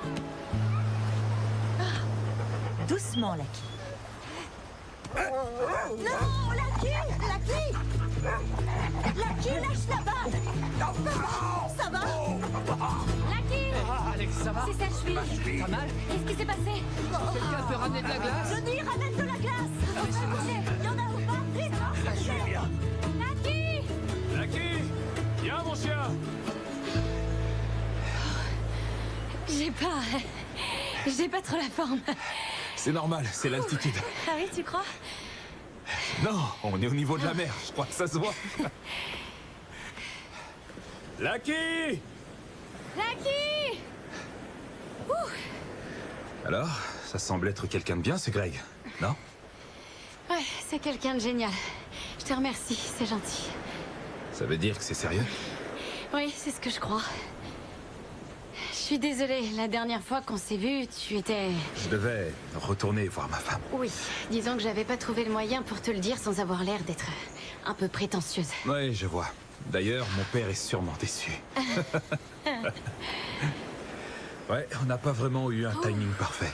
Doucement, Lucky. Non, Lucky! Lucky! Lucky, lâche la balle! Ça va? Lucky! Ah, Alex, ça va? C'est sa cheville. T'as mal? Qu'est-ce qui s'est passé? Quelqu'un peut ramener de la glace? Je dis, ramène de la glace! On va bouger! Il y en a ou pas? Vite! Lucky! Lucky! Viens, mon chien! J'ai pas trop la forme. C'est normal, c'est l'altitude. Ah oui, tu crois? Non, on est au niveau de la mer, je crois que ça se voit. Lucky! Lucky! Alors, ça semble être quelqu'un de bien, ce Greg, non? Ouais, c'est quelqu'un de génial. Je te remercie, c'est gentil. Ça veut dire que c'est sérieux? Oui, c'est ce que je crois. Je suis désolée, la dernière fois qu'on s'est vus, tu étais... Je devais retourner voir ma femme. Oui, disons que j'avais pas trouvé le moyen pour te le dire sans avoir l'air d'être un peu prétentieuse. Oui, je vois. D'ailleurs, mon père est sûrement déçu. Ouais, on n'a pas vraiment eu un timing parfait.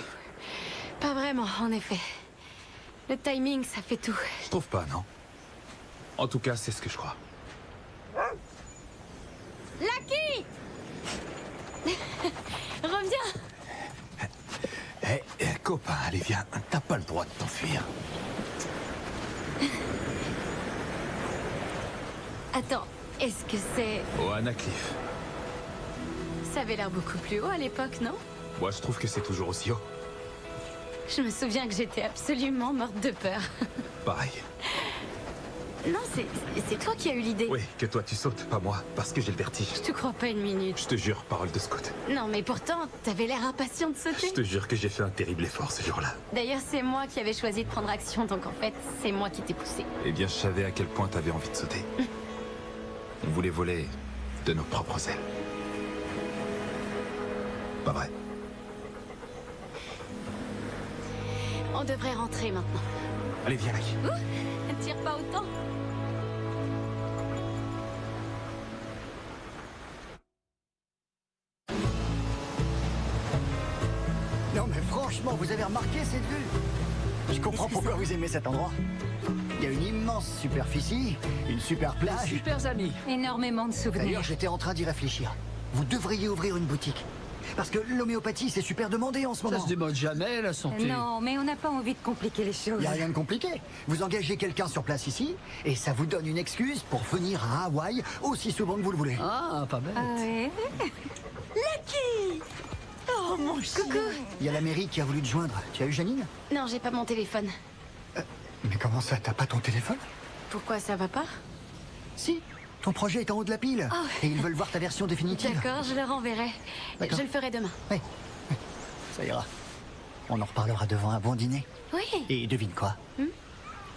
Pas vraiment, en effet. Le timing, ça fait tout. Je trouve pas, non? En tout cas, c'est ce que je crois. Lucky! Reviens! Copain, allez, viens. T'as pas le droit de t'enfuir. Attends, est-ce que c'est... Oana Cliff. Ça avait l'air beaucoup plus haut à l'époque, non? Moi, je trouve que c'est toujours aussi haut. Je me souviens que j'étais absolument morte de peur. Pareil. Non, c'est toi qui as eu l'idée. Oui, que toi tu sautes, pas moi, parce que j'ai le vertige. Je te crois pas une minute. Je te jure, parole de scout. Non, mais pourtant, t'avais l'air impatient de sauter. Je te jure que j'ai fait un terrible effort ce jour-là. D'ailleurs, c'est moi qui avais choisi de prendre action, donc en fait, c'est moi qui t'ai poussé. Eh bien, je savais à quel point t'avais envie de sauter. On voulait voler de nos propres ailes. Pas vrai? On devrait rentrer maintenant. Allez, viens, Lucky. Tire pas autant. Non mais franchement, vous avez remarqué cette vue? Je comprends pourquoi vous aimez cet endroit. Il y a une immense superficie, une super plage. Super amis. Énormément de souvenirs. D'ailleurs, j'étais en train d'y réfléchir. Vous devriez ouvrir une boutique. Parce que l'homéopathie, c'est super demandé en ce moment. Ça se démode jamais, la santé. Non, mais on n'a pas envie de compliquer les choses. Il n'y a rien de compliqué. Vous engagez quelqu'un sur place ici, et ça vous donne une excuse pour venir à Hawaï aussi souvent que vous le voulez. Ah, pas bête. Ah ouais. Lucky! Oh, mon chien! Coucou. Il y a la mairie qui a voulu te joindre. Tu as eu Janine? Non, j'ai pas mon téléphone. Mais comment ça, t'as pas ton téléphone? Pourquoi ça va pas? Si, ton projet est en haut de la pile. Oh. Et ils veulent voir ta version définitive. D'accord, je leur enverrai. Je le ferai demain. Oui, ça ira. On en reparlera devant un bon dîner. Oui. Et devine quoi?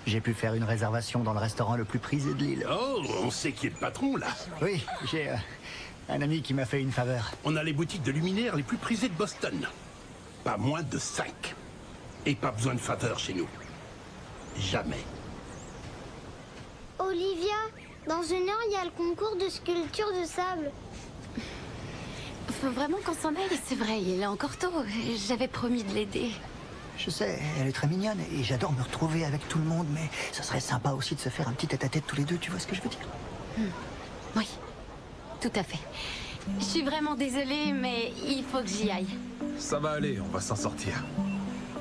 J'ai pu faire une réservation dans le restaurant le plus prisé de l'île. Oh, on sait qui est le patron, là. Oui, j'ai un ami qui m'a fait une faveur. On a les boutiques de luminaires les plus prisées de Boston. Pas moins de 5. Et pas besoin de faveur chez nous. Jamais. Olivia, dans 1 heure, il y a le concours de sculpture de sable. Faut vraiment qu'on s'en aille, c'est vrai, il est encore tôt. J'avais promis de l'aider. Je sais, elle est très mignonne et j'adore me retrouver avec tout le monde, mais ce serait sympa aussi de se faire un petit tête-à-tête tous les deux, tu vois ce que je veux dire? Oui, tout à fait. Je suis vraiment désolée, mais il faut que j'y aille. Ça va aller, on va s'en sortir.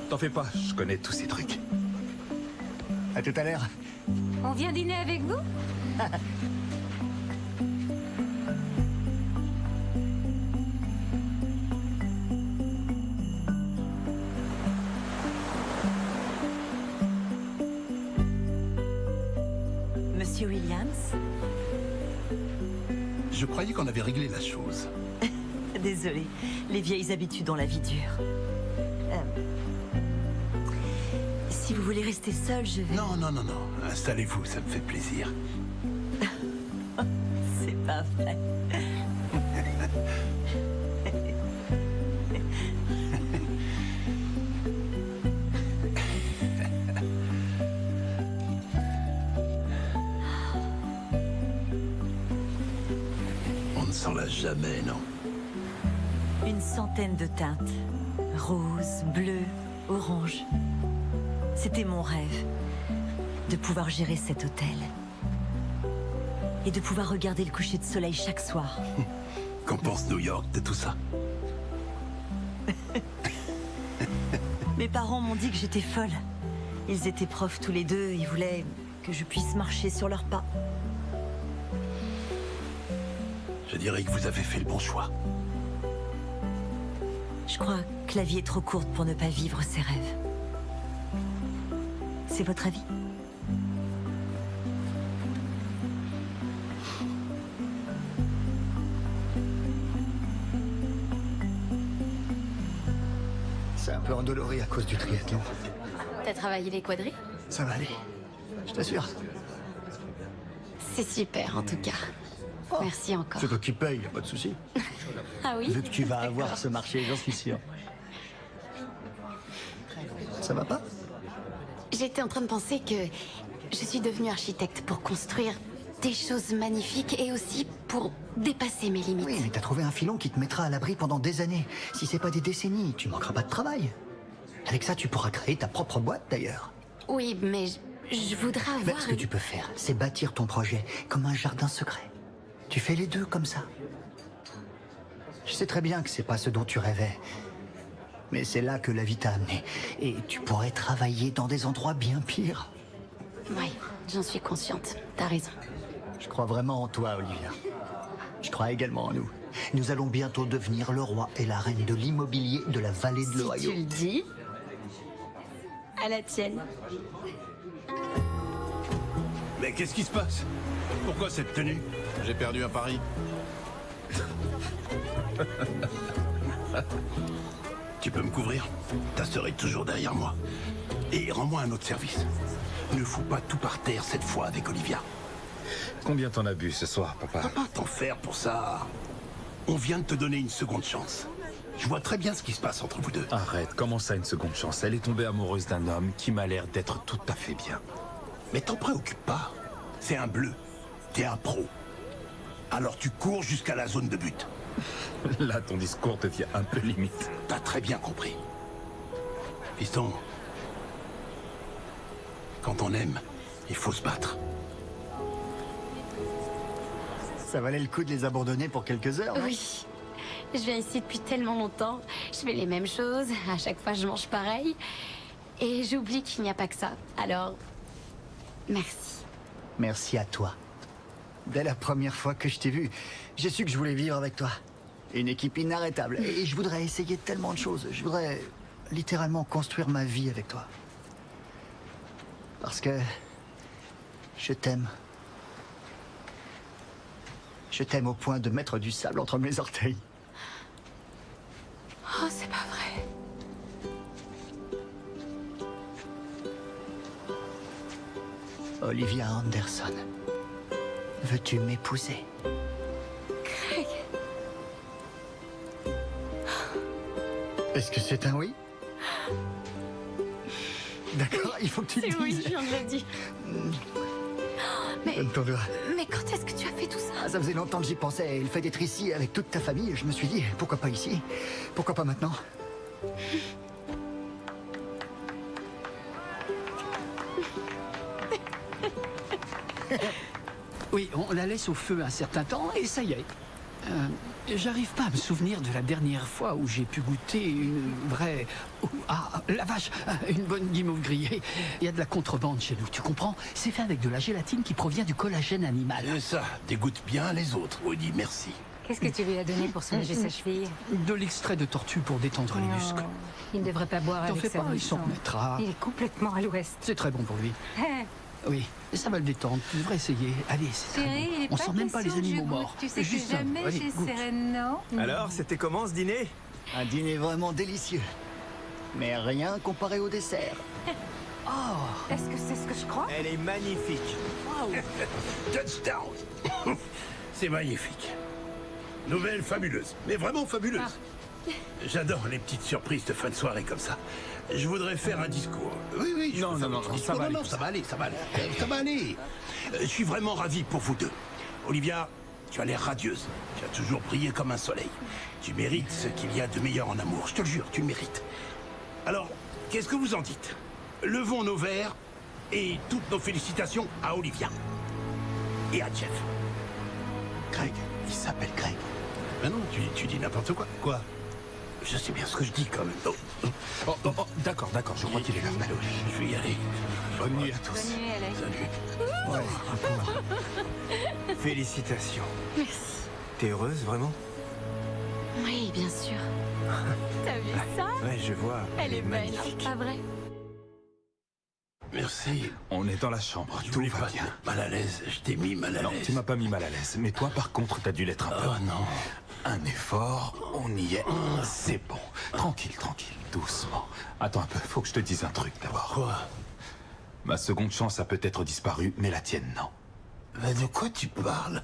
T'en fais pas, je connais tous ces trucs. À tout à l'heure. On vient dîner avec vous? Monsieur Williams? Je croyais qu'on avait réglé la chose. Désolée, les vieilles habitudes ont la vie dure. Si vous voulez rester seul, je vais... Non, non, non, non. Installez-vous, ça me fait plaisir. C'est pas vrai. On ne s'en lasse jamais, non? Une centaine de teintes. Rose, bleu, orange. C'était mon rêve. De pouvoir gérer cet hôtel. Et de pouvoir regarder le coucher de soleil chaque soir. Qu'en pense New York de tout ça? Mes parents m'ont dit que j'étais folle. Ils étaient profs tous les deux et voulaient que je puisse marcher sur leurs pas. Je dirais que vous avez fait le bon choix. Je crois que la vie est trop courte pour ne pas vivre ses rêves. C'est votre avis? C'est un peu endolori à cause du triathlon. T'as travaillé les quadrilles? Ça va aller, je t'assure. C'est super, en tout cas. Merci encore. C'est toi qui paye, y a pas de souci. Ah oui? Vu que tu vas avoir ce marché, j'en suis sûr. Ça va pas? J'étais en train de penser que je suis devenue architecte pour construire des choses magnifiques et aussi pour dépasser mes limites. Oui, mais t'as trouvé un filon qui te mettra à l'abri pendant des années. Si c'est pas des décennies, tu manqueras pas de travail. Avec ça, tu pourras créer ta propre boîte, d'ailleurs. Oui, mais je voudrais avoir... Mais ce que tu peux faire, c'est bâtir ton projet comme un jardin secret. Tu fais les deux comme ça. Je sais très bien que c'est pas ce dont tu rêvais. Mais c'est là que la vie t'a amené. Et tu pourrais travailler dans des endroits bien pires. Oui, j'en suis consciente. T'as raison. Je crois vraiment en toi, Olivia. Je crois également en nous. Nous allons bientôt devenir le roi et la reine de l'immobilier de la vallée de l'Ohio. Si tu le dis, à la tienne. Mais qu'est-ce qui se passe? Pourquoi cette tenue? J'ai perdu un pari. Tu peux me couvrir? Ta sœur est toujours derrière moi. Et rends-moi un autre service. Ne fous pas tout par terre cette fois avec Olivia. Combien t'en as bu ce soir, papa? Faut pas t'en faire pour ça. On vient de te donner une seconde chance. Je vois très bien ce qui se passe entre vous deux. Arrête, comment ça une seconde chance? Elle est tombée amoureuse d'un homme qui m'a l'air d'être tout à fait bien. Mais t'en préoccupe pas. C'est un bleu. T'es un pro. Alors tu cours jusqu'à la zone de but. Là, ton discours devient un peu limite. T'as très bien compris. Fiston, quand on aime, il faut se battre. Ça valait le coup de les abandonner pour quelques heures, non? Oui. Je viens ici depuis tellement longtemps. Je fais les mêmes choses. À chaque fois, je mange pareil. Et j'oublie qu'il n'y a pas que ça. Alors, merci. Merci à toi. Dès la première fois que je t'ai vu, j'ai su que je voulais vivre avec toi. Une équipe inarrêtable. Et je voudrais essayer tellement de choses. Je voudrais littéralement construire ma vie avec toi. Parce que... je t'aime. Je t'aime au point de mettre du sable entre mes orteils. Oh, c'est pas vrai. Olivia Anderson, veux-tu m'épouser? Craig. Est-ce que c'est un oui? D'accord, il faut que tu le dises. C'est oui, je viens de le dire. Mais quand est-ce que tu as fait tout ça? Ah, ça faisait longtemps que j'y pensais. Et le fait d'être ici avec toute ta famille, je me suis dit, pourquoi pas ici? Pourquoi pas maintenant? Oui, on la laisse au feu un certain temps et ça y est. J'arrive pas à me souvenir de la dernière fois où j'ai pu goûter une vraie... Ah, la vache, une bonne guimauve grillée. Il y a de la contrebande chez nous, tu comprends? C'est fait avec de la gélatine qui provient du collagène animal. Ça, dégoûte bien les autres. Woody, merci. Qu'est-ce que tu lui as donné pour soulager sa cheville? De l'extrait de tortue pour détendre les muscles. Il ne devrait pas boire T'en avec fais sa pas, il s'en boisson. remettra. Il est complètement à l'ouest. C'est très bon pour lui. Hé, Oui, ça va le détendre. Tu devrais essayer. Allez, c'est très chérie, bon. il est On pas sent même pas les question que je animaux goûte. morts. Tu sais Juste que un. jamais Allez, chez goûte. Sereno. Alors, c'était comment ce dîner? Un dîner vraiment délicieux. Mais rien comparé au dessert. Oh, est-ce que c'est ce que je crois? Elle est magnifique. Touchdown. C'est magnifique. Nouvelle fabuleuse, mais vraiment fabuleuse. J'adore les petites surprises de fin de soirée comme ça. Je voudrais faire un discours. Oui, je Non, peux faire non, un non, discours. ça va aller Non, comme ça va aller, ça va aller. Ça va aller. Je suis vraiment ravi pour vous deux. Olivia, tu as l'air radieuse. Tu as toujours brillé comme un soleil. Tu mérites ce qu'il y a de meilleur en amour. Je te le jure, tu le mérites. Alors, qu'est-ce que vous en dites? Levons nos verres et toutes nos félicitations à Olivia. Et à Jeff. Craig, il s'appelle Craig. Ben non, tu dis n'importe quoi. Quoi? Je sais bien ce que je dis quand même. D'accord, je crois qu'il est là. Je vais y aller. Bonne nuit à tous. Bonne nuit, Alex. Salut. Félicitations. Merci. T'es heureuse, vraiment? Oui, bien sûr. T'as vu ça? Ouais, je vois. Elle est magnifique. Pas vrai? Merci. On est dans la chambre, Je tout voulais va pas bien. te mettre mal à l'aise. Je t'ai mis mal à Non, l'aise. tu m'as pas mis mal à l'aise. Mais toi, par contre, t'as dû l'être un peu. Oh non. Un effort, on y est. C'est bon. Tranquille, doucement. Attends un peu, faut que je te dise un truc d'abord. Quoi? Ma seconde chance a peut-être disparu, mais la tienne, non. Mais de quoi tu parles?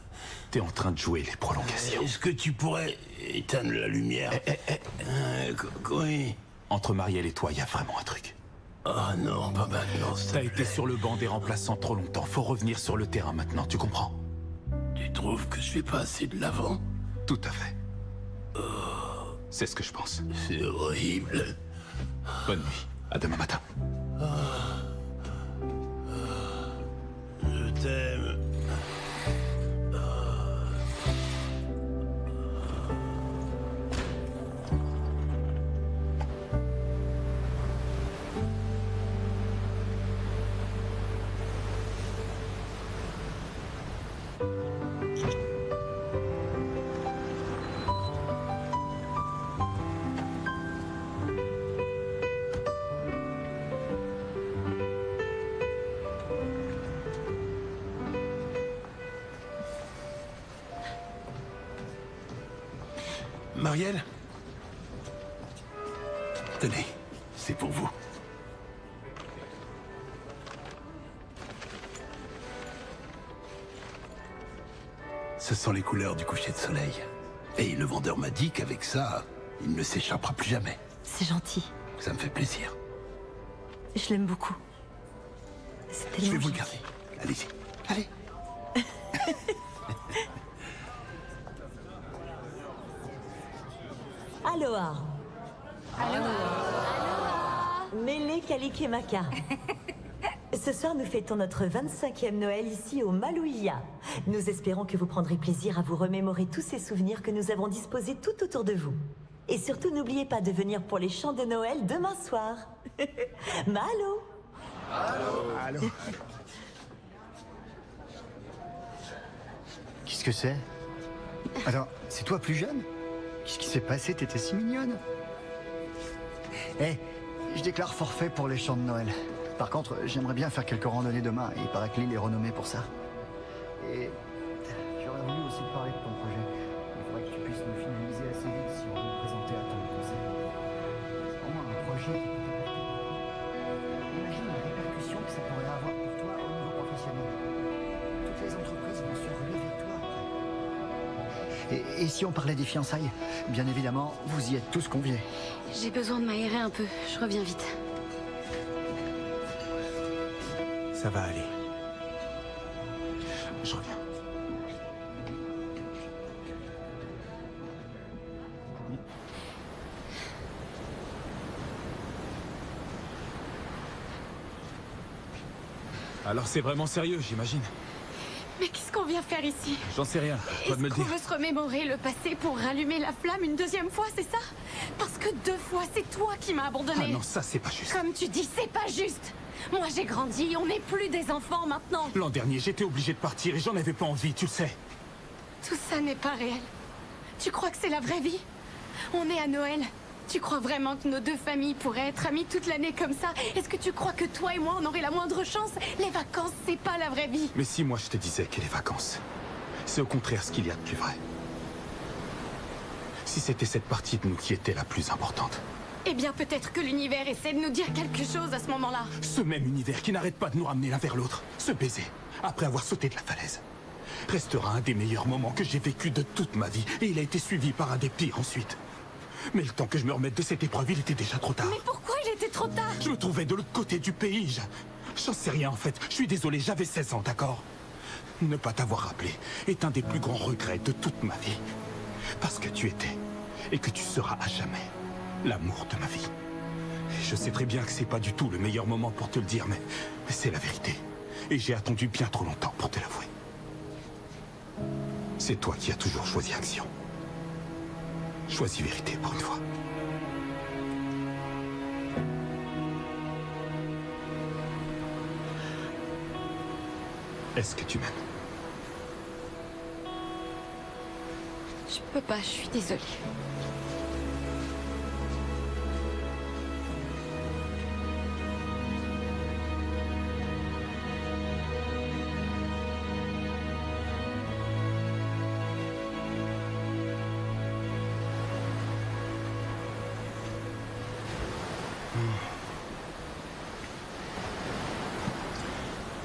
T'es en train de jouer les prolongations. Est-ce que tu pourrais éteindre la lumière? Oui. Entre Marielle et toi, il y a vraiment un truc. Oh non, pas maintenant. T'as été sur le banc des remplaçants trop longtemps. Faut revenir sur le terrain maintenant, tu comprends? Tu trouves que je fais pas assez de l'avant? Tout à fait. C'est ce que je pense. C'est horrible. Bonne nuit. À demain matin. Je t'aime. Marielle? Tenez, c'est pour vous. Ce sont les couleurs du coucher de soleil. Et le vendeur m'a dit qu'avec ça, il ne s'échappera plus jamais. C'est gentil. Ça me fait plaisir. Je l'aime beaucoup. C'est Je tellement vais vous le gentil. garder. Allez-y. Allez. Aloha. Mele Kalikimaka. Ce soir, nous fêtons notre 25e Noël ici au Malouia. Nous espérons que vous prendrez plaisir à vous remémorer tous ces souvenirs que nous avons disposés tout autour de vous. Et surtout, n'oubliez pas de venir pour les chants de Noël demain soir. Mahalo. Allô. Qu'est-ce que c'est? Attends, c'est toi plus jeune? Qu'est-ce qui s'est passé? T'étais si mignonne. Eh, je déclare forfait pour les chants de Noël. Par contre, j'aimerais bien faire quelques randonnées demain. Il paraît que l'île est renommée pour ça. Et j'aurais voulu aussi te parler de ton projet. Il faudrait que tu puisses me finaliser assez vite si on veut le présenter à ton conseil. Au moins un projet qui peut t'apporter. Imagine la répercussion que ça pourrait avoir pour toi au niveau professionnel. Toutes les entreprises vont se ruer vers toi. Et si on parlait des fiançailles? Bien évidemment, vous y êtes tous conviés. J'ai besoin de m'aérer un peu. Je reviens vite. Ça va aller. Je reviens. Alors c'est vraiment sérieux, j'imagine. Mais qu'est-ce qu'on vient faire ici? J'en sais rien, toi de me le Est-ce qu'on dire. veut se remémorer le passé pour rallumer la flamme une deuxième fois, c'est ça? Parce que 2 fois, c'est toi qui m'as abandonné. Ah non, ça c'est pas juste. Comme tu dis, c'est pas juste. Moi j'ai grandi, on n'est plus des enfants maintenant. L'an dernier, j'étais obligé de partir et j'en avais pas envie, tu le sais. Tout ça n'est pas réel. Tu crois que c'est la vraie vie? On est à Noël. Tu crois vraiment que nos 2 familles pourraient être amies toute l'année comme ça? Est-ce que tu crois que toi et moi, on aurait la moindre chance? Les vacances, c'est pas la vraie vie. Mais si moi je te disais que les vacances, c'est au contraire ce qu'il y a de plus vrai. Si c'était cette partie de nous qui était la plus importante. Eh bien, peut-être que l'univers essaie de nous dire quelque chose à ce moment-là. Ce même univers qui n'arrête pas de nous ramener l'un vers l'autre, ce baiser, après avoir sauté de la falaise, restera un des meilleurs moments que j'ai vécu de toute ma vie. Et il a été suivi par un des pires ensuite. Mais le temps que je me remette de cette épreuve, il était déjà trop tard. Mais pourquoi il était trop tard? Je me trouvais de l'autre côté du pays. J'en sais rien en fait. Je suis désolé, j'avais 16 ans, d'accord? Ne pas t'avoir rappelé est un des plus grands regrets de toute ma vie. Parce que tu étais, et que tu seras à jamais, l'amour de ma vie. Et je sais très bien que c'est pas du tout le meilleur moment pour te le dire, mais c'est la vérité. Et j'ai attendu bien trop longtemps pour te l'avouer. C'est toi qui as toujours choisi action. Choisis vérité pour une fois. Est-ce que tu m'aimes? Je peux pas, je suis désolée.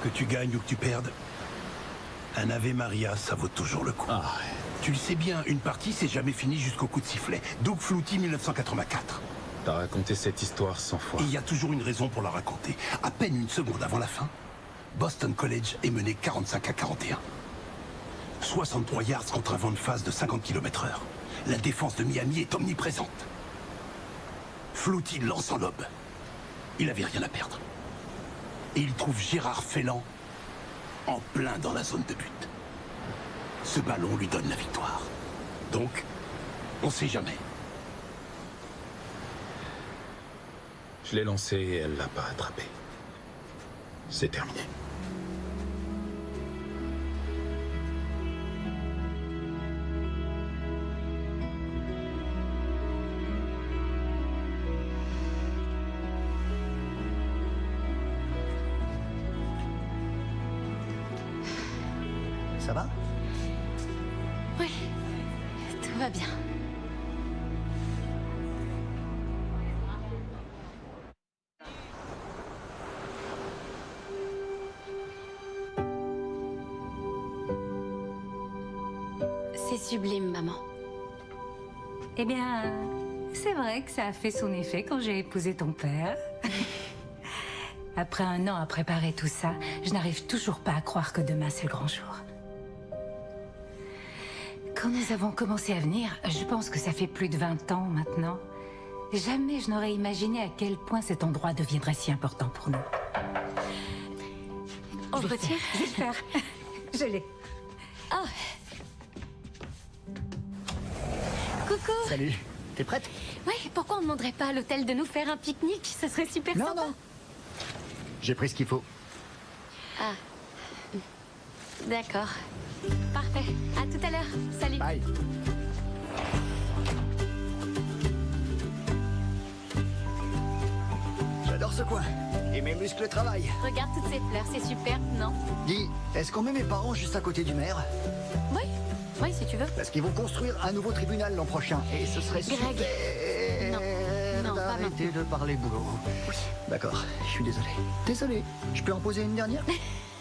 Que tu gagnes ou que tu perdes, un Ave Maria, ça vaut toujours le coup. Ah, tu le sais bien, une partie, c'est jamais fini jusqu'au coup de sifflet. Doug Flutie, 1984. T'as raconté cette histoire 100 fois. Et il y a toujours une raison pour la raconter. À peine une seconde avant la fin, Boston College est mené 45-41. 63 yards contre un vent de face de 50 km/h. La défense de Miami est omniprésente. Flutie lance en lobe. Il avait rien à perdre. Et il trouve Gérard Félan en plein dans la zone de but. Ce ballon lui donne la victoire. Donc, on sait jamais. Je l'ai lancée et elle l'a pas attrapé. C'est terminé. Ça va? Oui, tout va bien. C'est sublime, maman. Eh bien, c'est vrai que ça a fait son effet quand j'ai épousé ton père. Après 1 an à préparer tout ça, je n'arrive toujours pas à croire que demain c'est le grand jour. Quand nous avons commencé à venir, je pense que ça fait plus de 20 ans maintenant. Jamais je n'aurais imaginé à quel point cet endroit deviendrait si important pour nous. On retire? Je vais le faire. Je l'ai. Oh. Coucou. Salut. T'es prête? Ouais, pourquoi on ne demanderait pas à l'hôtel de nous faire un pique-nique? Ce serait super sympa. Non. J'ai pris ce qu'il faut. Ah. D'accord. Parfait. À tout à l'heure. Salut. Bye. J'adore ce coin. Et Et mes muscles travaillent. Regarde toutes ces fleurs, c'est superbe, non? Dis, est-ce qu'on met mes parents juste à côté du maire? Oui, oui, si tu veux. Parce qu'ils vont construire un nouveau tribunal l'an prochain. Et ce serait Greg. super Non, pas d'arrêter de parler boulot. D'accord, je suis désolé. Désolé. Je peux en poser une dernière?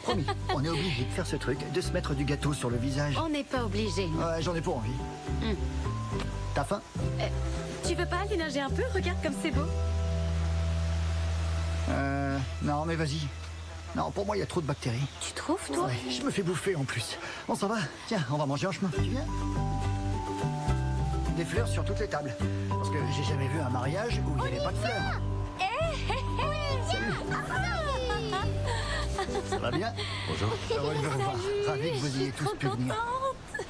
Promis, on est obligé de faire ce truc, de se mettre du gâteau sur le visage. On n'est pas obligé. Ouais, j'en ai pas envie. T'as faim? Tu veux pas aller nager un peu? Regarde comme c'est beau. Non, mais vas-y. Non, pour moi, il y a trop de bactéries. Tu trouves, toi? Ouais, je me fais bouffer en plus. On s'en va? Tiens, on va manger en chemin. Tu viens? Des fleurs sur toutes les tables. Parce que j'ai jamais vu un mariage où il n'y avait pas de fleurs. Salut. Ça va bien? Bonjour. Heureux de vous revoir. Ravi que vous ayez tous pu venir.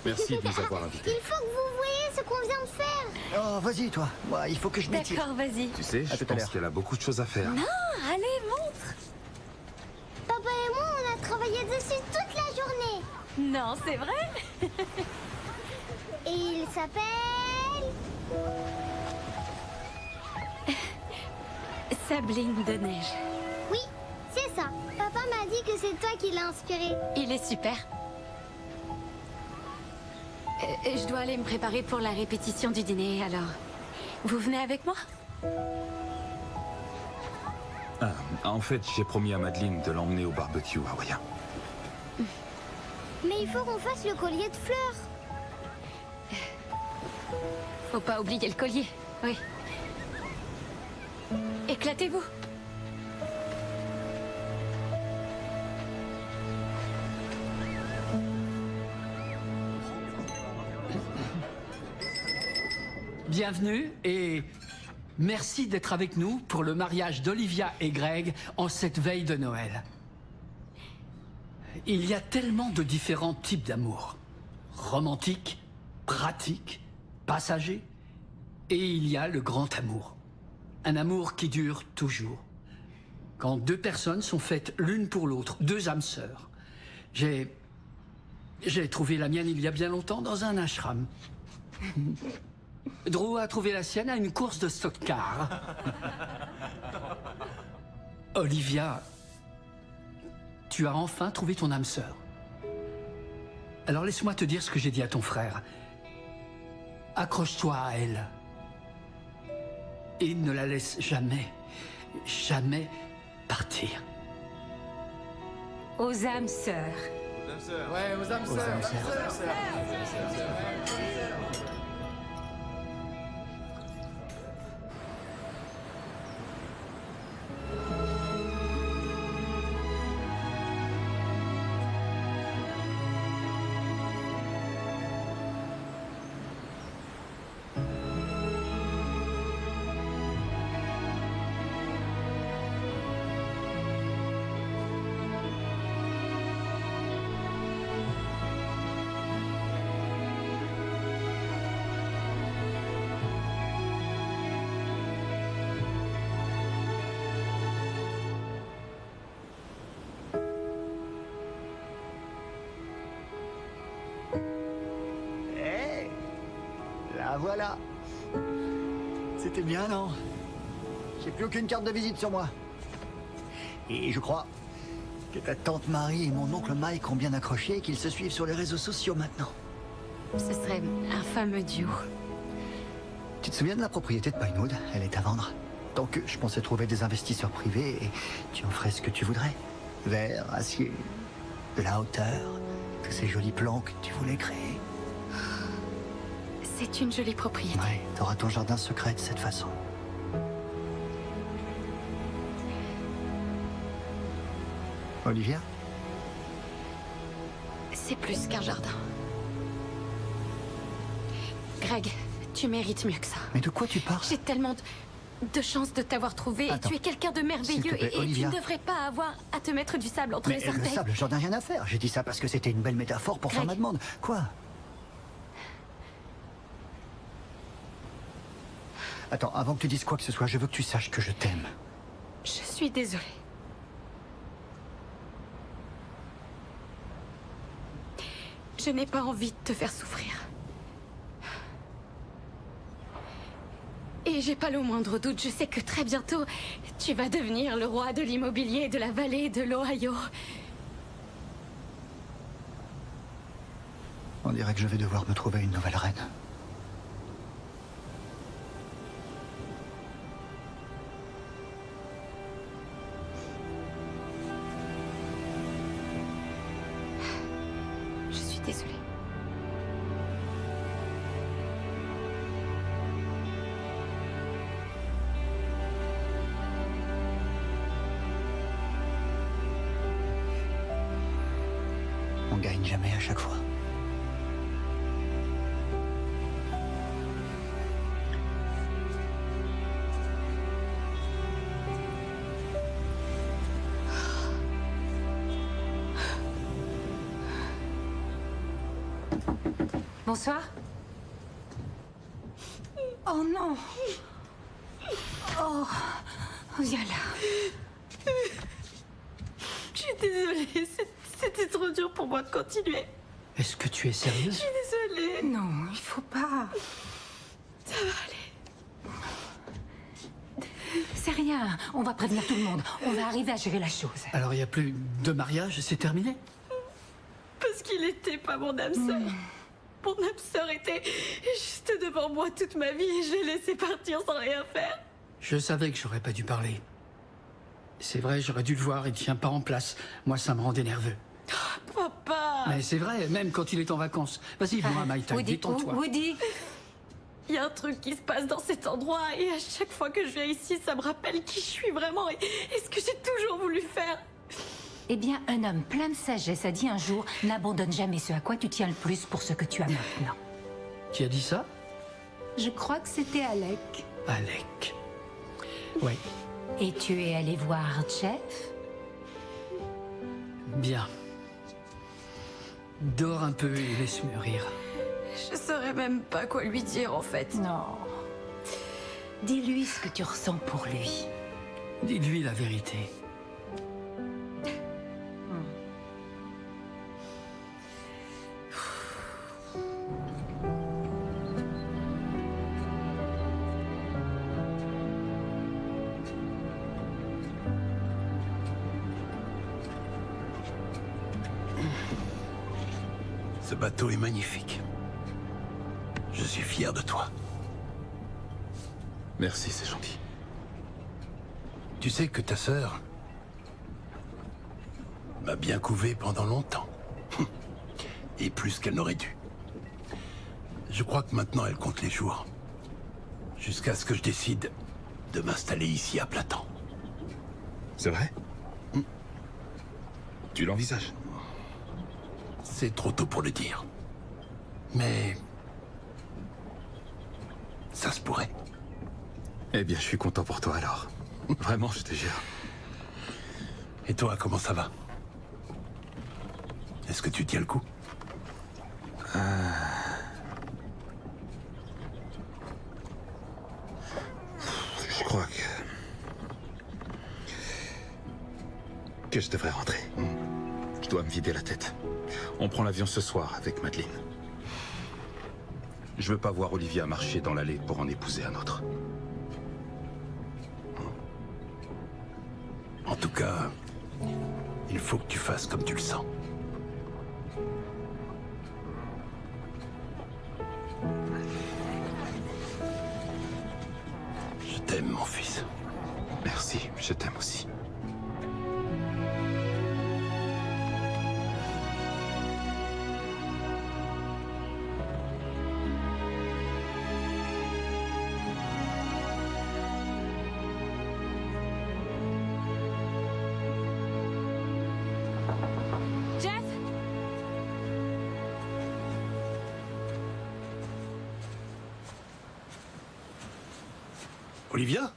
Merci de nous avoir invités. Il faut que vous voyez ce qu'on vient de faire. Oh, vas-y, toi. Moi, il faut que je m'étire. D'accord, vas-y. Tu sais, À je tout à pense l'heure. qu'elle a beaucoup de choses à faire. Non, allez, montre. Papa et moi, on a travaillé dessus toute la journée. Non, c'est vrai? Et il s'appelle... Sabline de neige. Oui, c'est ça. Papa m'a dit que c'est toi qui l'as inspiré. Il est super. Je dois aller me préparer pour la répétition du dîner, alors... Vous venez avec moi? Ah, en fait, j'ai promis à Madeleine de l'emmener au barbecue hawaïen. Mais il faut qu'on fasse le collier de fleurs. Faut pas oublier le collier, oui. Éclatez-vous. Bienvenue et merci d'être avec nous pour le mariage d'Olivia et Greg en cette veille de Noël. Il y a tellement de différents types d'amour. Romantique, pratique, passager. Et il y a le grand amour. Un amour qui dure toujours. Quand deux personnes sont faites l'une pour l'autre, deux âmes sœurs. J'ai trouvé la mienne il y a bien longtemps dans un ashram. Drew a trouvé la sienne à une course de stock car. Olivia, tu as enfin trouvé ton âme sœur. Alors laisse-moi te dire ce que j'ai dit à ton frère. Accroche-toi à elle. Et ne la laisse jamais, jamais partir. Aux âmes sœurs. Ouais, aux âmes sœurs. La voilà. C'était bien, non? J'ai plus aucune carte de visite sur moi. Et je crois que ta tante Marie et mon oncle Mike ont bien accroché et qu'ils se suivent sur les réseaux sociaux maintenant. Ce serait un fameux duo. Tu te souviens de la propriété de Pinewood? Elle est à vendre. Donc je pensais trouver des investisseurs privés et tu en ferais ce que tu voudrais. Verre, acier, de la hauteur, tous ces jolis plans que tu voulais créer. C'est une jolie propriété. Ouais, t'auras ton jardin secret de cette façon. Olivia? C'est plus qu'un jardin. Greg, tu mérites mieux que ça. Mais de quoi tu parles? J'ai tellement de chance de t'avoir trouvé. Attends. Et tu es quelqu'un de S'il te merveilleux. plaît, Et tu Olivia. ne devrais pas avoir à te mettre du sable entre Mais les le orteils. sable, j'en ai rien à faire. J'ai dit ça parce que c'était une belle métaphore pour faire ma demande. Quoi? Attends, avant que tu dises quoi que ce soit, je veux que tu saches que je t'aime. Je suis désolée. Je n'ai pas envie de te faire souffrir. Et j'ai pas le moindre doute, je sais que très bientôt, tu vas devenir le roi de l'immobilier de la vallée de l'Ohio. On dirait que je vais devoir me trouver une nouvelle reine. Je suis désolée. On gagne jamais à chaque fois. Bonsoir. Oh non. Oh, viens là. Je suis désolée, c'était trop dur pour moi de continuer. Est-ce que tu es Je sérieuse? suis désolée. Non, il faut pas. Ça va aller. C'est rien. On va prévenir tout le monde. On va arriver à gérer la chose. Alors il n'y a plus de mariage, c'est terminé? Parce qu'il était pas mon âme sœur. Mon âme sœur était juste devant moi toute ma vie et je l'ai laissé partir sans rien faire. Je savais que j'aurais pas dû parler. C'est vrai, j'aurais dû le voir, il tient pas en place. Moi, ça me rendait nerveux. Papa! Mais c'est vrai, même quand il est en vacances. Vas-y, viens à My Time, détends-toi. Woody. Il y a un truc qui se passe dans cet endroit et à chaque fois que je viens ici, ça me rappelle qui je suis vraiment et ce que j'ai toujours voulu faire. Eh bien, un homme plein de sagesse a dit un jour « N'abandonne jamais ce à quoi tu tiens le plus pour ce que tu as maintenant. » Qui a dit ça? Je crois que c'était Alec. Alec. Oui. Et tu es allé voir Jeff? Bien. Dors un peu et laisse mûrir. Je saurais même pas quoi lui dire en fait. Non. Dis-lui ce que tu ressens pour lui. Dis-lui la vérité. Ce bateau est magnifique. Je suis fier de toi. Merci, c'est gentil. Tu sais que ta sœur m'a bien couvé pendant longtemps. Et plus qu'elle n'aurait dû. Je crois que maintenant elle compte les jours. Jusqu'à ce que je décide de m'installer ici à plein temps. C'est vrai? Tu l'envisages? C'est trop tôt pour le dire. Mais... ça se pourrait. Eh bien, je suis content pour toi alors. Vraiment, je te jure. Et toi, comment ça va? Est-ce que tu tiens le coup? Je crois que je devrais rentrer. Je dois me vider la tête. On prend l'avion ce soir avec Madeleine. Je veux pas voir Olivia marcher dans l'allée pour en épouser un autre. En tout cas, il faut que tu fasses comme tu le sens. Je t'aime, mon fils. Merci, je t'aime aussi. Jeff? Olivia?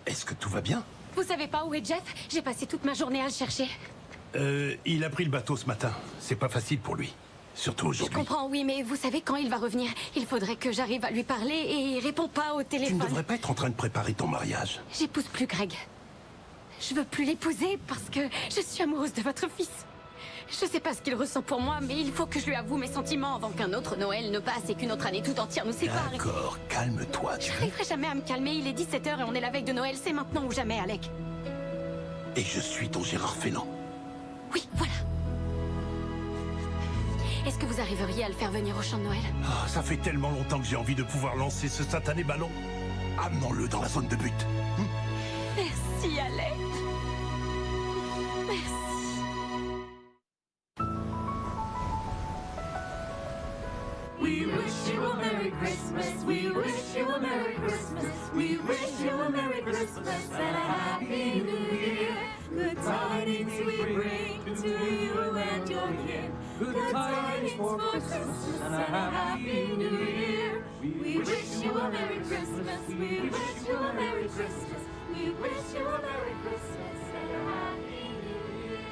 Est-ce que tout va bien? Vous savez pas où est Jeff? J'ai passé toute ma journée à le chercher. Il a pris le bateau ce matin. C'est pas facile pour lui. Surtout Je aujourd'hui. comprends, oui, mais vous savez quand il va revenir? Il faudrait que j'arrive à lui parler et il répond pas au Tu téléphone. ne devrais pas être en train de préparer ton mariage. J'épouse plus Greg. Je veux plus l'épouser parce que je suis amoureuse de votre fils. Je sais pas ce qu'il ressent pour moi, mais il faut que je lui avoue mes sentiments avant qu'un autre Noël ne passe et qu'une autre année tout entière nous sépare. D'accord, calme-toi. Je n'arriverai jamais à me calmer, il est 17h et on est la veille de Noël, c'est maintenant ou jamais, Alec. Et je suis ton Gérard Fennan. Oui, voilà. Est-ce que vous arriveriez à le faire venir au champ de Noël? Ah, ça fait tellement longtemps que j'ai envie de pouvoir lancer ce satané ballon. Amenons-le dans la zone de but. Merci, Alec. Merci. We wish you a Merry Christmas. We wish you a Merry Christmas. We wish you a Merry Christmas and a Happy New Year. Good tidings we bring to you and your kin. Good tidings for Christmas and a Happy New Year. We wish you a Merry Christmas. We wish you a Merry Christmas. We wish you a Merry Christmas and a Happy New Year.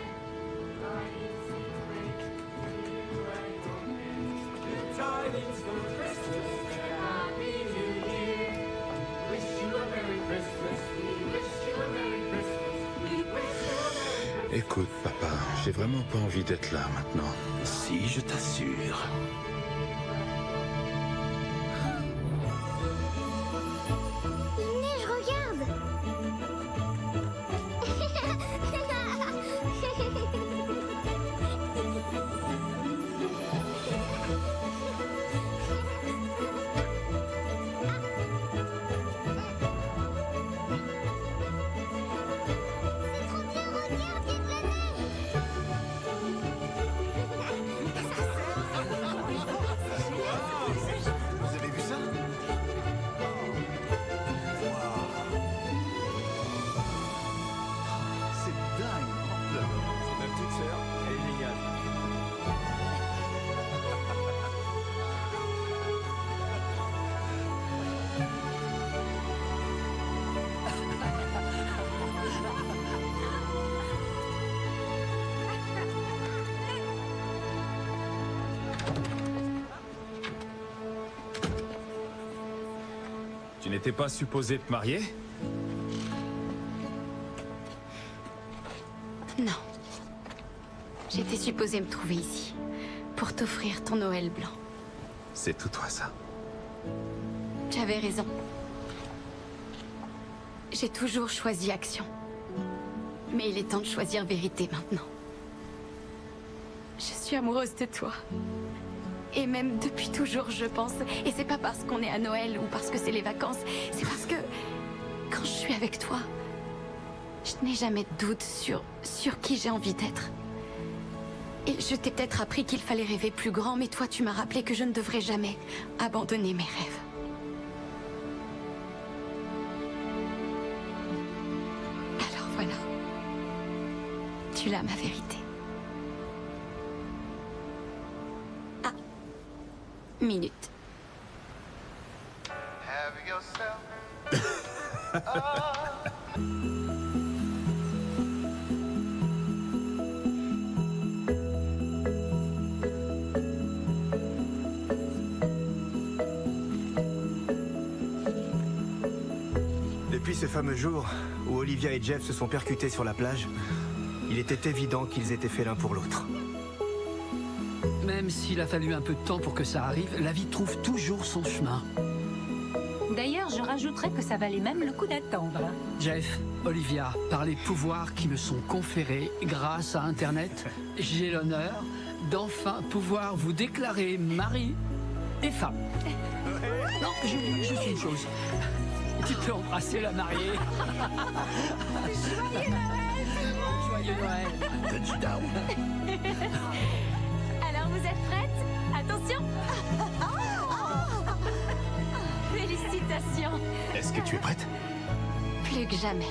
Good tidings for Christmas and a Happy New Year. Wish you a Merry Christmas. We wish you a Merry Christmas. We wish you a Merry Christmas. Écoute, papa, j'ai vraiment pas envie d'être là maintenant. Si, je t'assure. Il neige, regarde. Vous avez vu ça? C'est dingue. Ma petite sœur, elle est géniale. Tu n'étais pas supposé te marier? Non. J'étais supposée me trouver ici, pour t'offrir ton Noël blanc. C'est tout toi, ça. J'avais raison. J'ai toujours choisi action. Mais il est temps de choisir vérité maintenant. Je suis amoureuse de toi. Et même depuis toujours, je pense. Et c'est pas parce qu'on est à Noël ou parce que c'est les vacances. C'est parce que quand je suis avec toi, je n'ai jamais de doute sur qui j'ai envie d'être. Et je t'ai peut-être appris qu'il fallait rêver plus grand, mais toi, tu m'as rappelé que je ne devrais jamais abandonner mes rêves. Alors voilà. Tu l'as, ma vérité. Ah. Minute. Have yourself. Depuis ce fameux jour où Olivia et Jeff se sont percutés sur la plage, il était évident qu'ils étaient faits l'un pour l'autre. Même s'il a fallu un peu de temps pour que ça arrive, la vie trouve toujours son chemin. D'ailleurs, je rajouterais que ça valait même le coup d'attendre. Jeff, Olivia, par les pouvoirs qui me sont conférés grâce à Internet, j'ai l'honneur d'enfin pouvoir vous déclarer mari et femme. Non, j'ai oublié juste une chose. Tu peux embrasser la mariée. Joyeux Noël! Joyeux Noël! Touchdown! Alors, vous êtes prêtes? Attention! Félicitations! Est-ce que tu es prête? Plus que jamais.